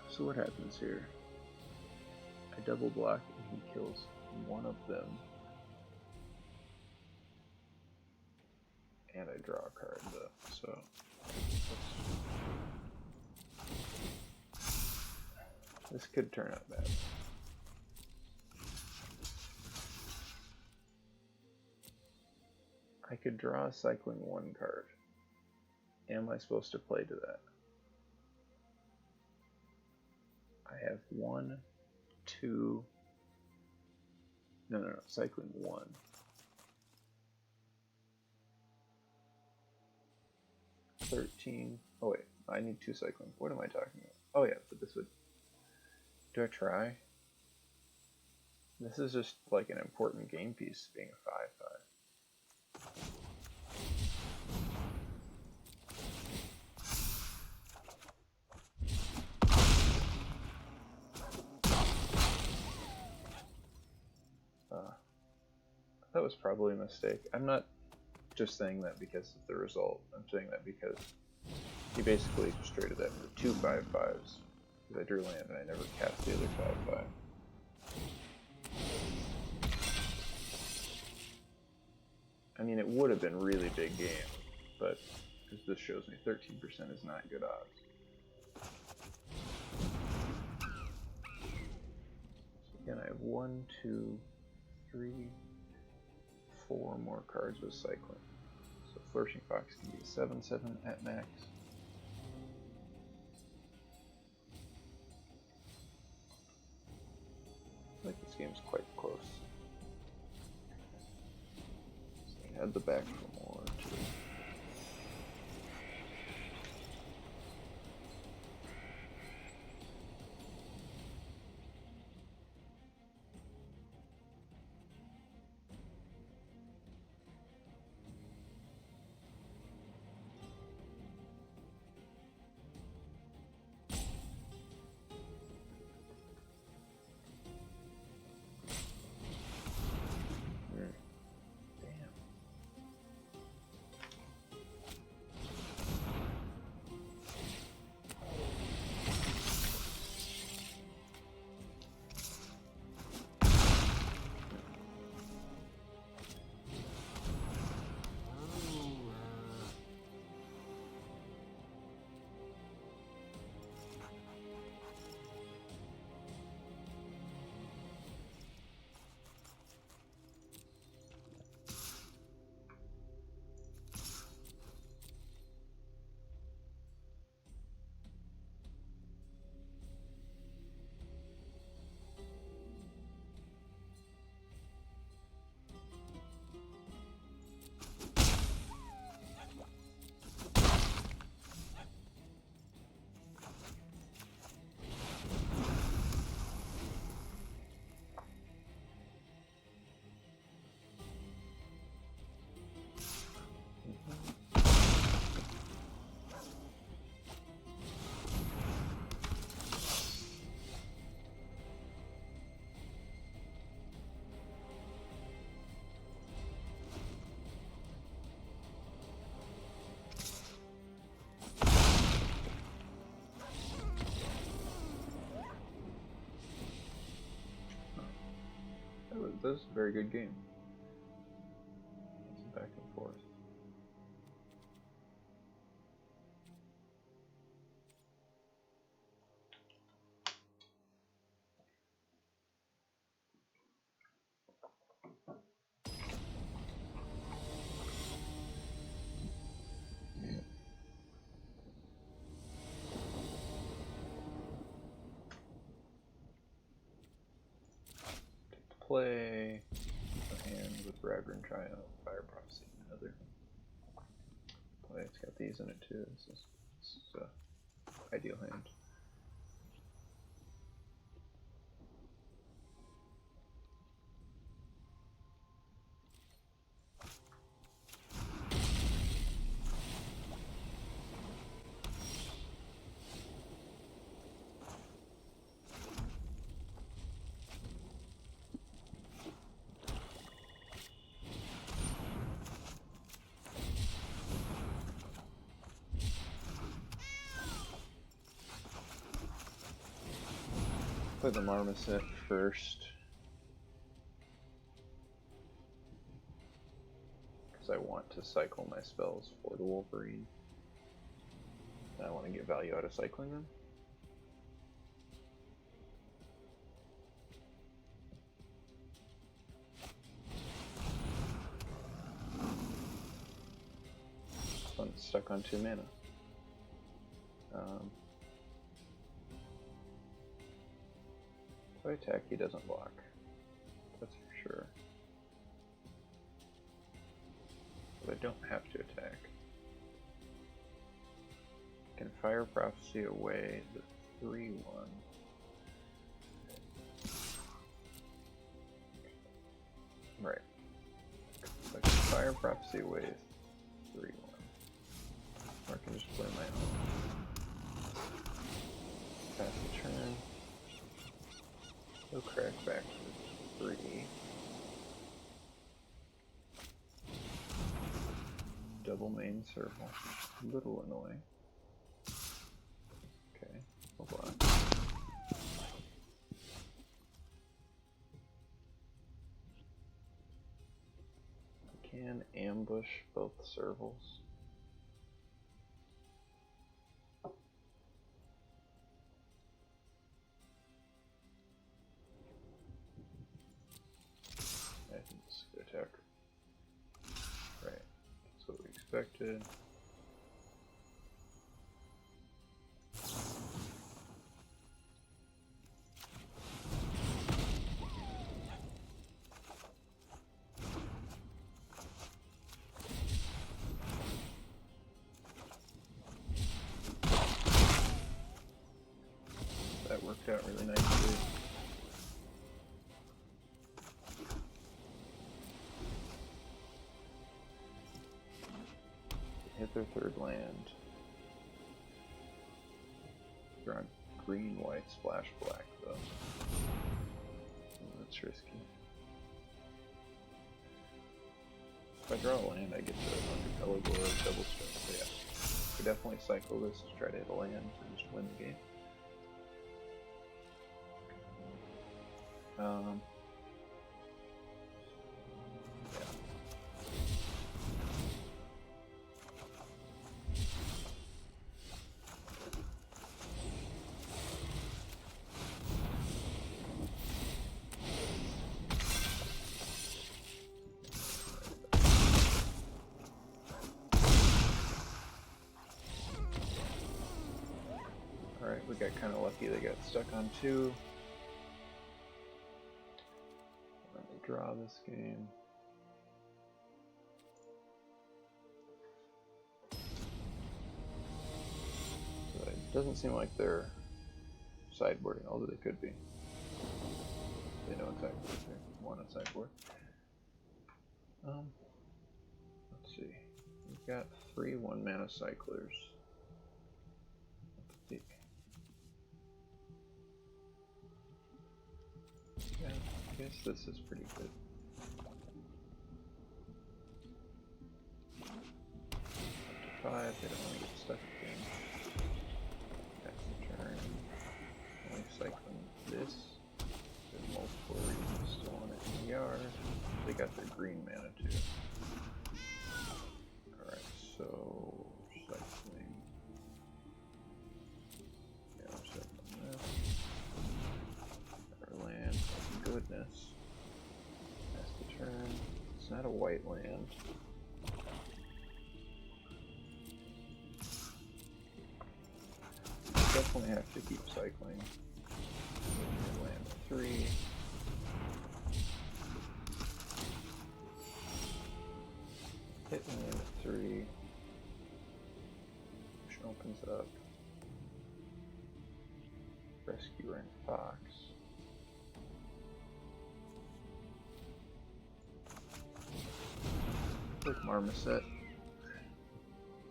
So what happens here? I double block and he kills one of them. And I draw a card though, so this could turn out bad. I could draw a cycling 1 card. Am I supposed to play to that? I have 1, 2, no, cycling 1. $13. Oh wait, I need 2 cycling. What am I talking about? Oh yeah, but this would. Do I try? This is just like an important game piece, being a 5/5. That was probably a mistake. I'm not just saying that because of the result. I'm saying that because he basically just traded that for 2 5/5s. Because I drew land and I never cast the other 5/5. I mean, it would have been really big game, but because this shows me 13% is not good odds. So again, I have 1, 2, 3, 4 more cards with cycling. So Flourishing Fox can be a 7/7 at max. I feel like this game's quite close. So I had the back for more too. That was a very good game. It's back and forth. Play a hand with Reverend Triumph, Fire Prophecy, another. Play, it's got these in it too. This is It's ideal hand. Play the Marmoset first, because I want to cycle my spells for the Wolverine. And I want to get value out of cycling them. This one's stuck on 2 mana. If I attack, he doesn't block. That's for sure. But I don't have to attack. I can Fire Prophecy away the 3/1. Right. So I can Fire Prophecy away 3/1. Or I can just play my own. Pass the turn. He'll crack back to 3. Double main circle. A little annoying. Okay, hold on. I can ambush both servals. Attack. Right. That's what we expected. That worked out really nicely. Hit their 3rd land. They're on green, white, splash black though. That's risky. If I draw a land, I get to Underpelagor or double strike. So yeah, we definitely cycle this to try to hit a land and just win the game. Alright, we got kind of lucky they got stuck on 2. Let me draw this game. So it doesn't seem like they're sideboarding, although they could be. They know exactly what they want to sideboard. Let's see. We've got 3 1-mana cyclers. Yeah, I guess this is pretty good. Up to 5, they don't want to get stuck again. That's the turn. Only cycling this. There's multiple reasons still on it in the yard. They got their green mana too. Alright, so cycling. Yeah, we're cycling this. Our land, goodness. That's the turn. It's not a white land. Definitely have to keep cycling. Land 3. Hit land 3. opens up Rescuer and Fox. Quick Marmoset.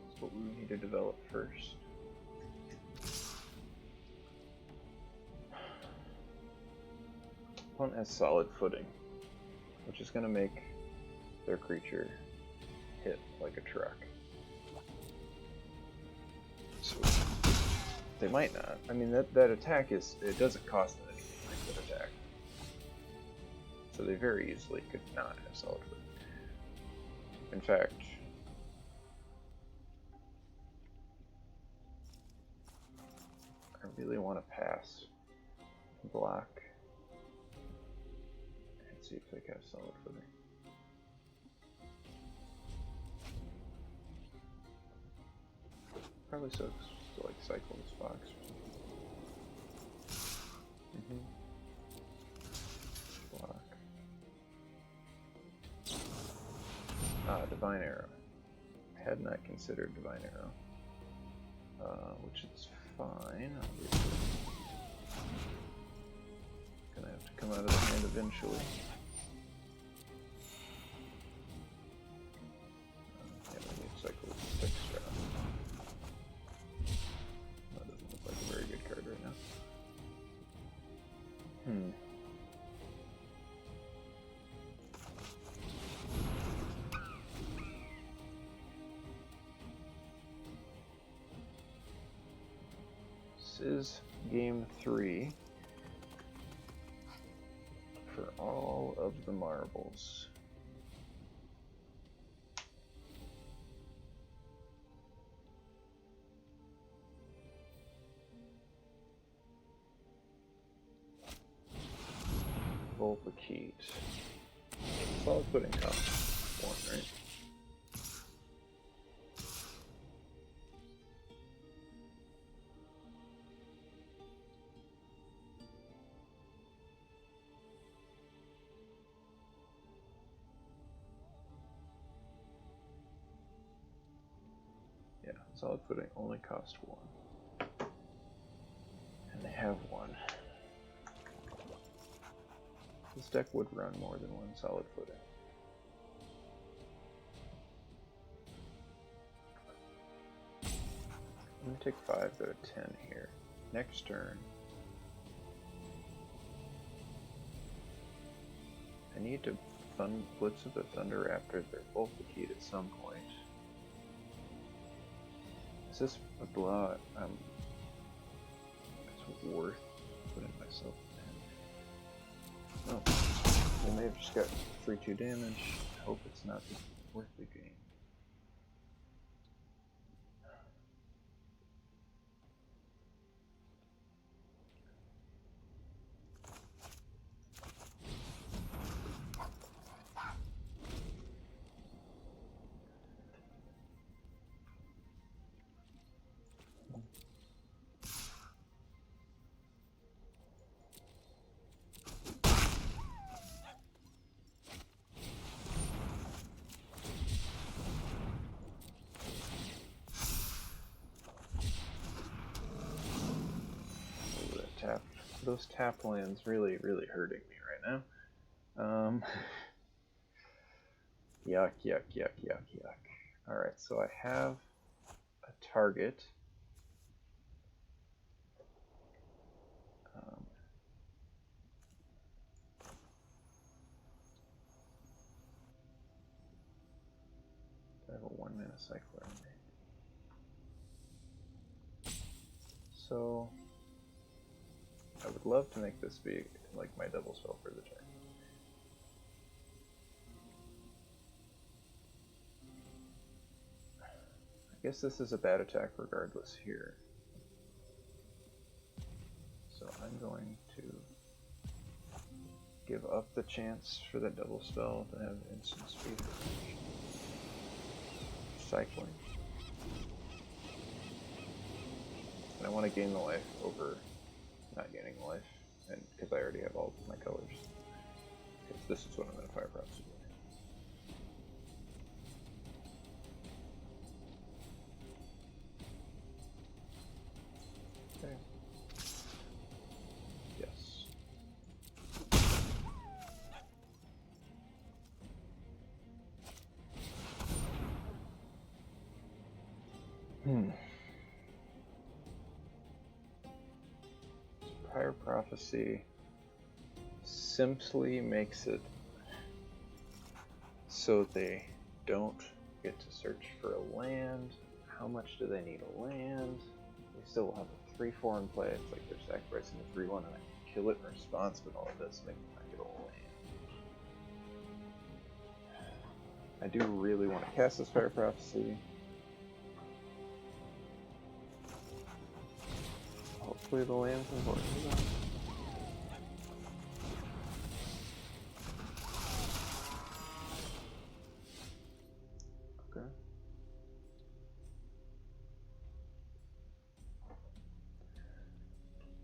That's what we need to develop first. Opponent has Solid Footing, which is going to make their creature hit like a truck. So they might not. I mean, that attack is, it doesn't cost them anything like that attack. So they very easily could not have Solid Footing. In fact, I really want to pass block and see if they have Solid Footing. Probably so like Cyclone's Fox. Block. Divine Arrow. Had not considered Divine Arrow, which is fine. Obviously. Gonna have to come out of the hand eventually. Yeah, we need Cyclone's Extra. That doesn't look like a very good card right now. This is game 3 for all of the marbles. Volpakite. Solid Footing costs 1, right? Yeah, Solid Footing only cost 1. And they have 1. This deck would run more than 1 Solid Footing. I'm going to take 5, go to 10 here. Next turn, I need to Blitz of the Thunder Raptor. They're both keyed at some point. Is this a blowout? It's worth putting myself in. Oh, I may have just got 3-2 damage. I hope it's not worth the game. Those tap lands really hurting me right now. Yuck, yuck, yuck, yuck, yuck. Alright, so I have a target. I have a 1-mana cycler. So I would love to make this be like my double spell for the turn. I guess this is a bad attack regardless here. So I'm going to give up the chance for the double spell to have instant speed. Cycling. And I want to gain the life over not gaining the life, and because I already have all my colors. Because this is what I'm going to fire props. Fire Prophecy simply makes it so they don't get to search for a land. How much do they need a land? They still will have a 3-4 in play. It's like they're sacrificing a 3-1 and I can kill it in response, but all of this makes them not get a land. I do really want to cast this Fire Prophecy. Hopefully the land's important. Okay.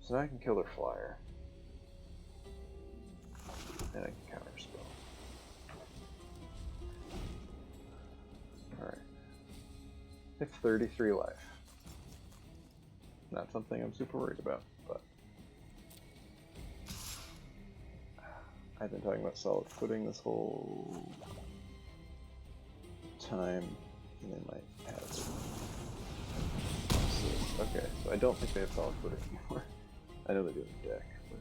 So now I can kill their flyer. And I can counter spell. Alright. I have 33 life. Not something I'm super worried about, but I've been talking about solid footing this whole time, and they might have it. Okay, so I don't think they have solid footing anymore. I know they do in the deck, but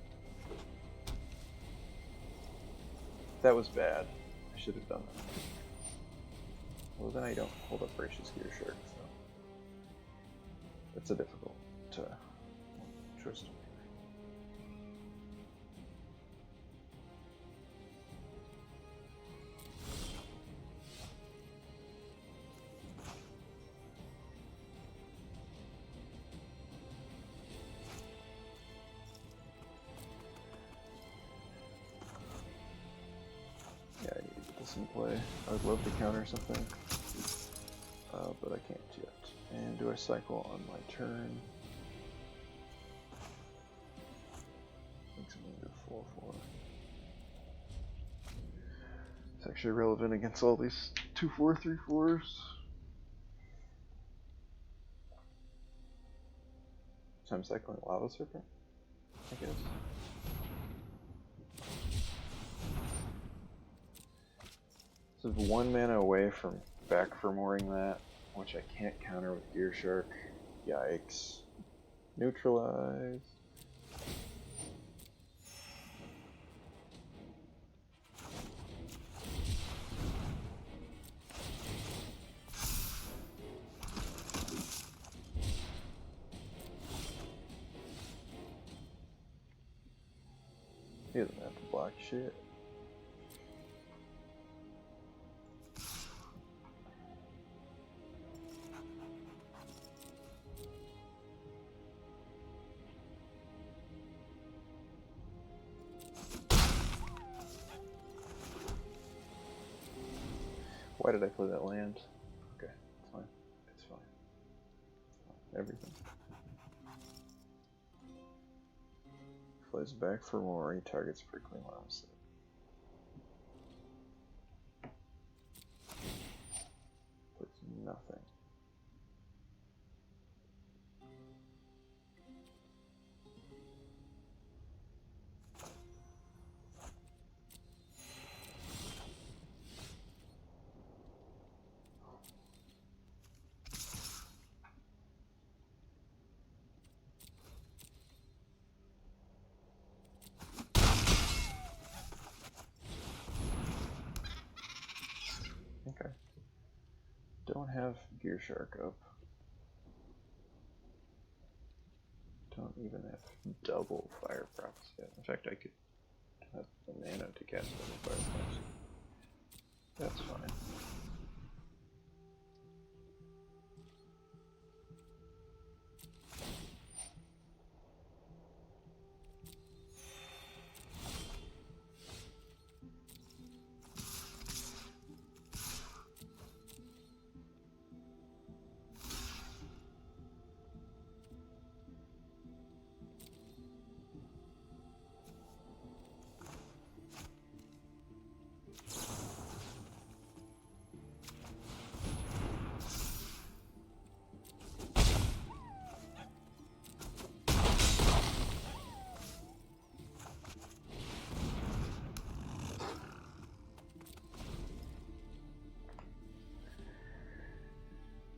that was bad. I should have done that. Well, then I don't hold up Gracious Gear Shark, so it's a difficult choice to make. Yeah, I need to get this in play. I would love to counter something, but I can't yet. And do I cycle on my turn? I think I'm going to go 4-4. It's actually relevant against all these 2-4, 3-4s. So I'm cycling Lava Serpent, I guess. So it's 1 mana away from back for mooring that, which I can't counter with Gear Shark. Yikes. Neutralize. He doesn't have to block shit. Why did I play that land? Okay, it's fine. It's fine. Everything. Plays back for more, he targets Prickling Lance. Puts nothing. Okay. Don't have Gear Shark up. Don't even have double Fire Prophecy yet. In fact, I could have the mana to cast double Fire Prophecy. That's fine.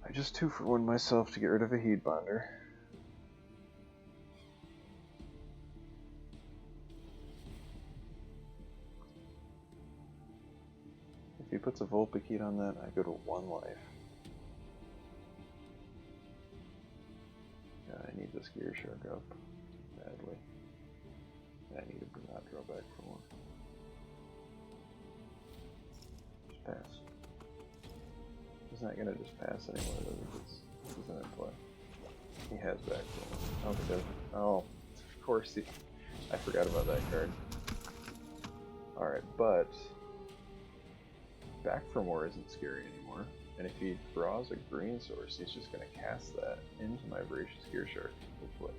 I just 2-for-1 myself to get rid of a Heedbonder. he puts a Vulpikeet on that, I go to 1 life. God, I need this Gear Shark up badly. I need to not draw back for 1. Just pass. He's not gonna just pass anymore though because he's in play. He has back for 1. Oh, he doesn't. Oh, of course he. I forgot about that card. Alright, but back for more isn't scary anymore. And if he draws a green source, he's just going to cast that into my Voracious Gear Shark, hopefully.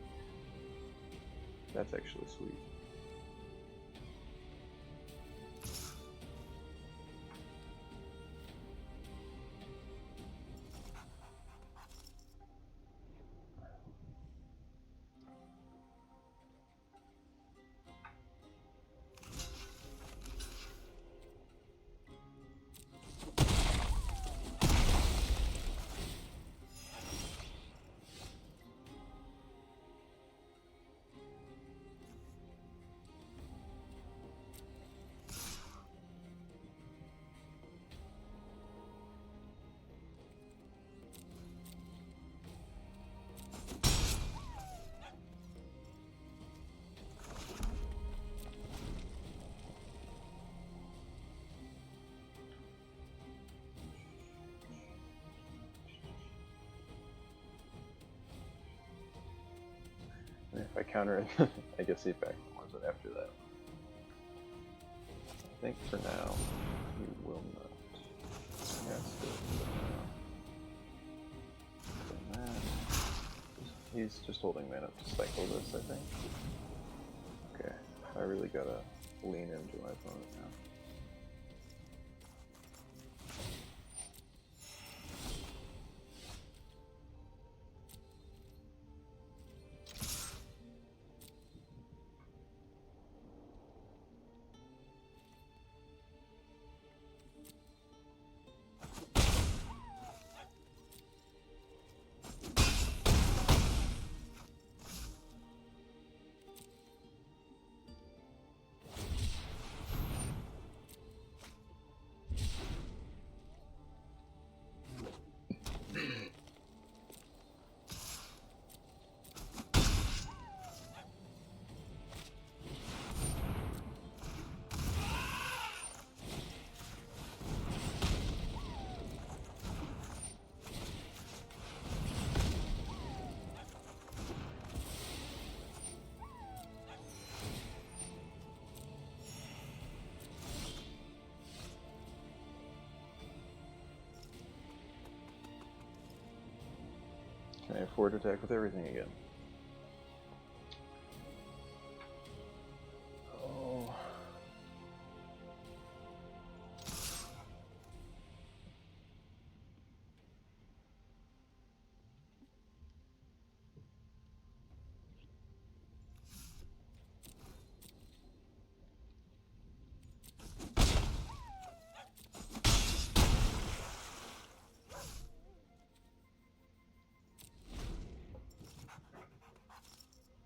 That's actually sweet. And if I counter it, I guess he back more than after that. I think for now, he will not. Yes, for now. He's just holding mana to cycle this, I think. Okay, I really gotta lean into my opponent now. Can I afford to attack with everything again? Oh.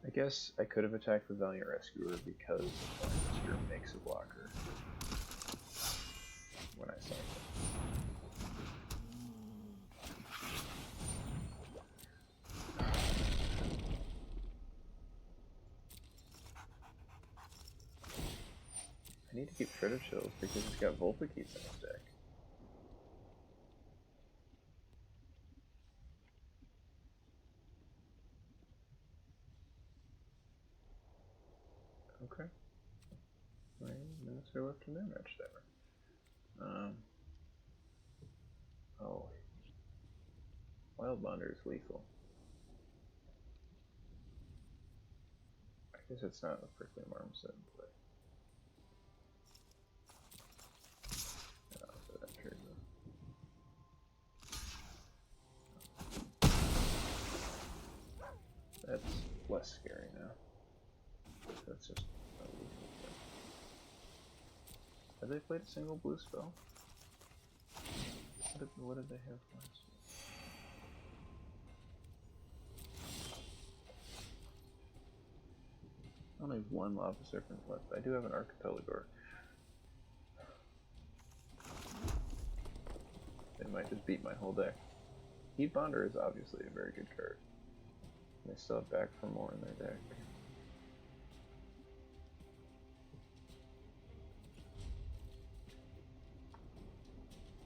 I guess I could have attacked with Valiant Rescuer because Rescuer makes a blocker when I cycle. I need to keep Shredder Chills because he's got Vulpikeets in his deck. Okay. 9 minutes are left in their match timer. Oh. Wild Bonder is lethal. I guess it's not a Prickly Marmoset in play. So that trigger. That's less scary now. That's just a lethal thing. Have they played a single blue spell? What did they have last week? I only have 1 Lava Serpent left. I do have an Archipelago. They might just beat my whole deck. Heat Bonder is obviously a very good card. They still have back for more in their deck.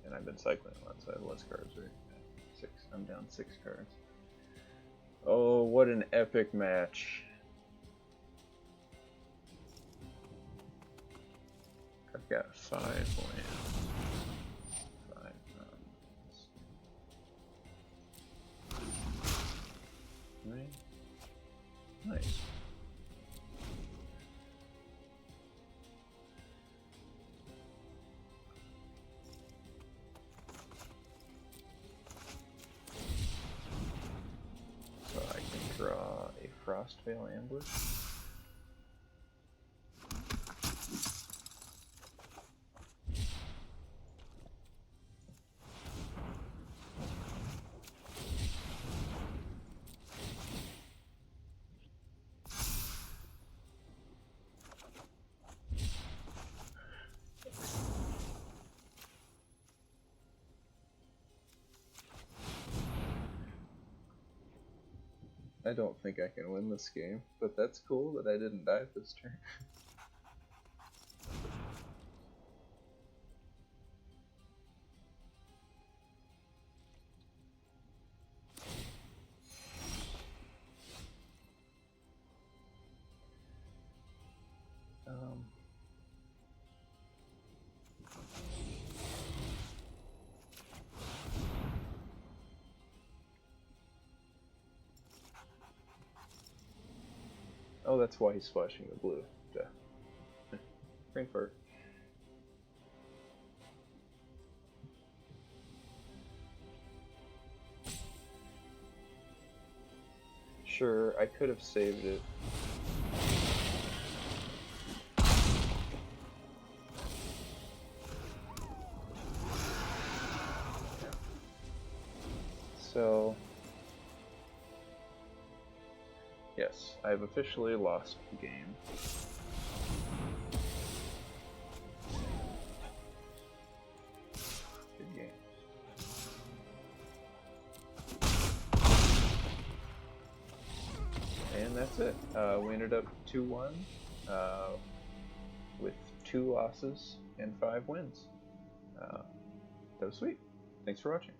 And I've been cycling a lot, so I have less cards, right? 6. I'm down 6 cards. Oh, what an epic match. I've got 5 lands. 5 Right. Nice. So I can draw a Frostveil Ambush. I don't think I can win this game, but that's cool that I didn't die this turn. Oh, that's why he's splashing the blue. Duh. Brain fart. Sure, I could have saved it. So, yes, I've officially lost the game. Good game. And that's it. We ended up 2-1 with 2 losses and 5 wins. That was sweet. Thanks for watching.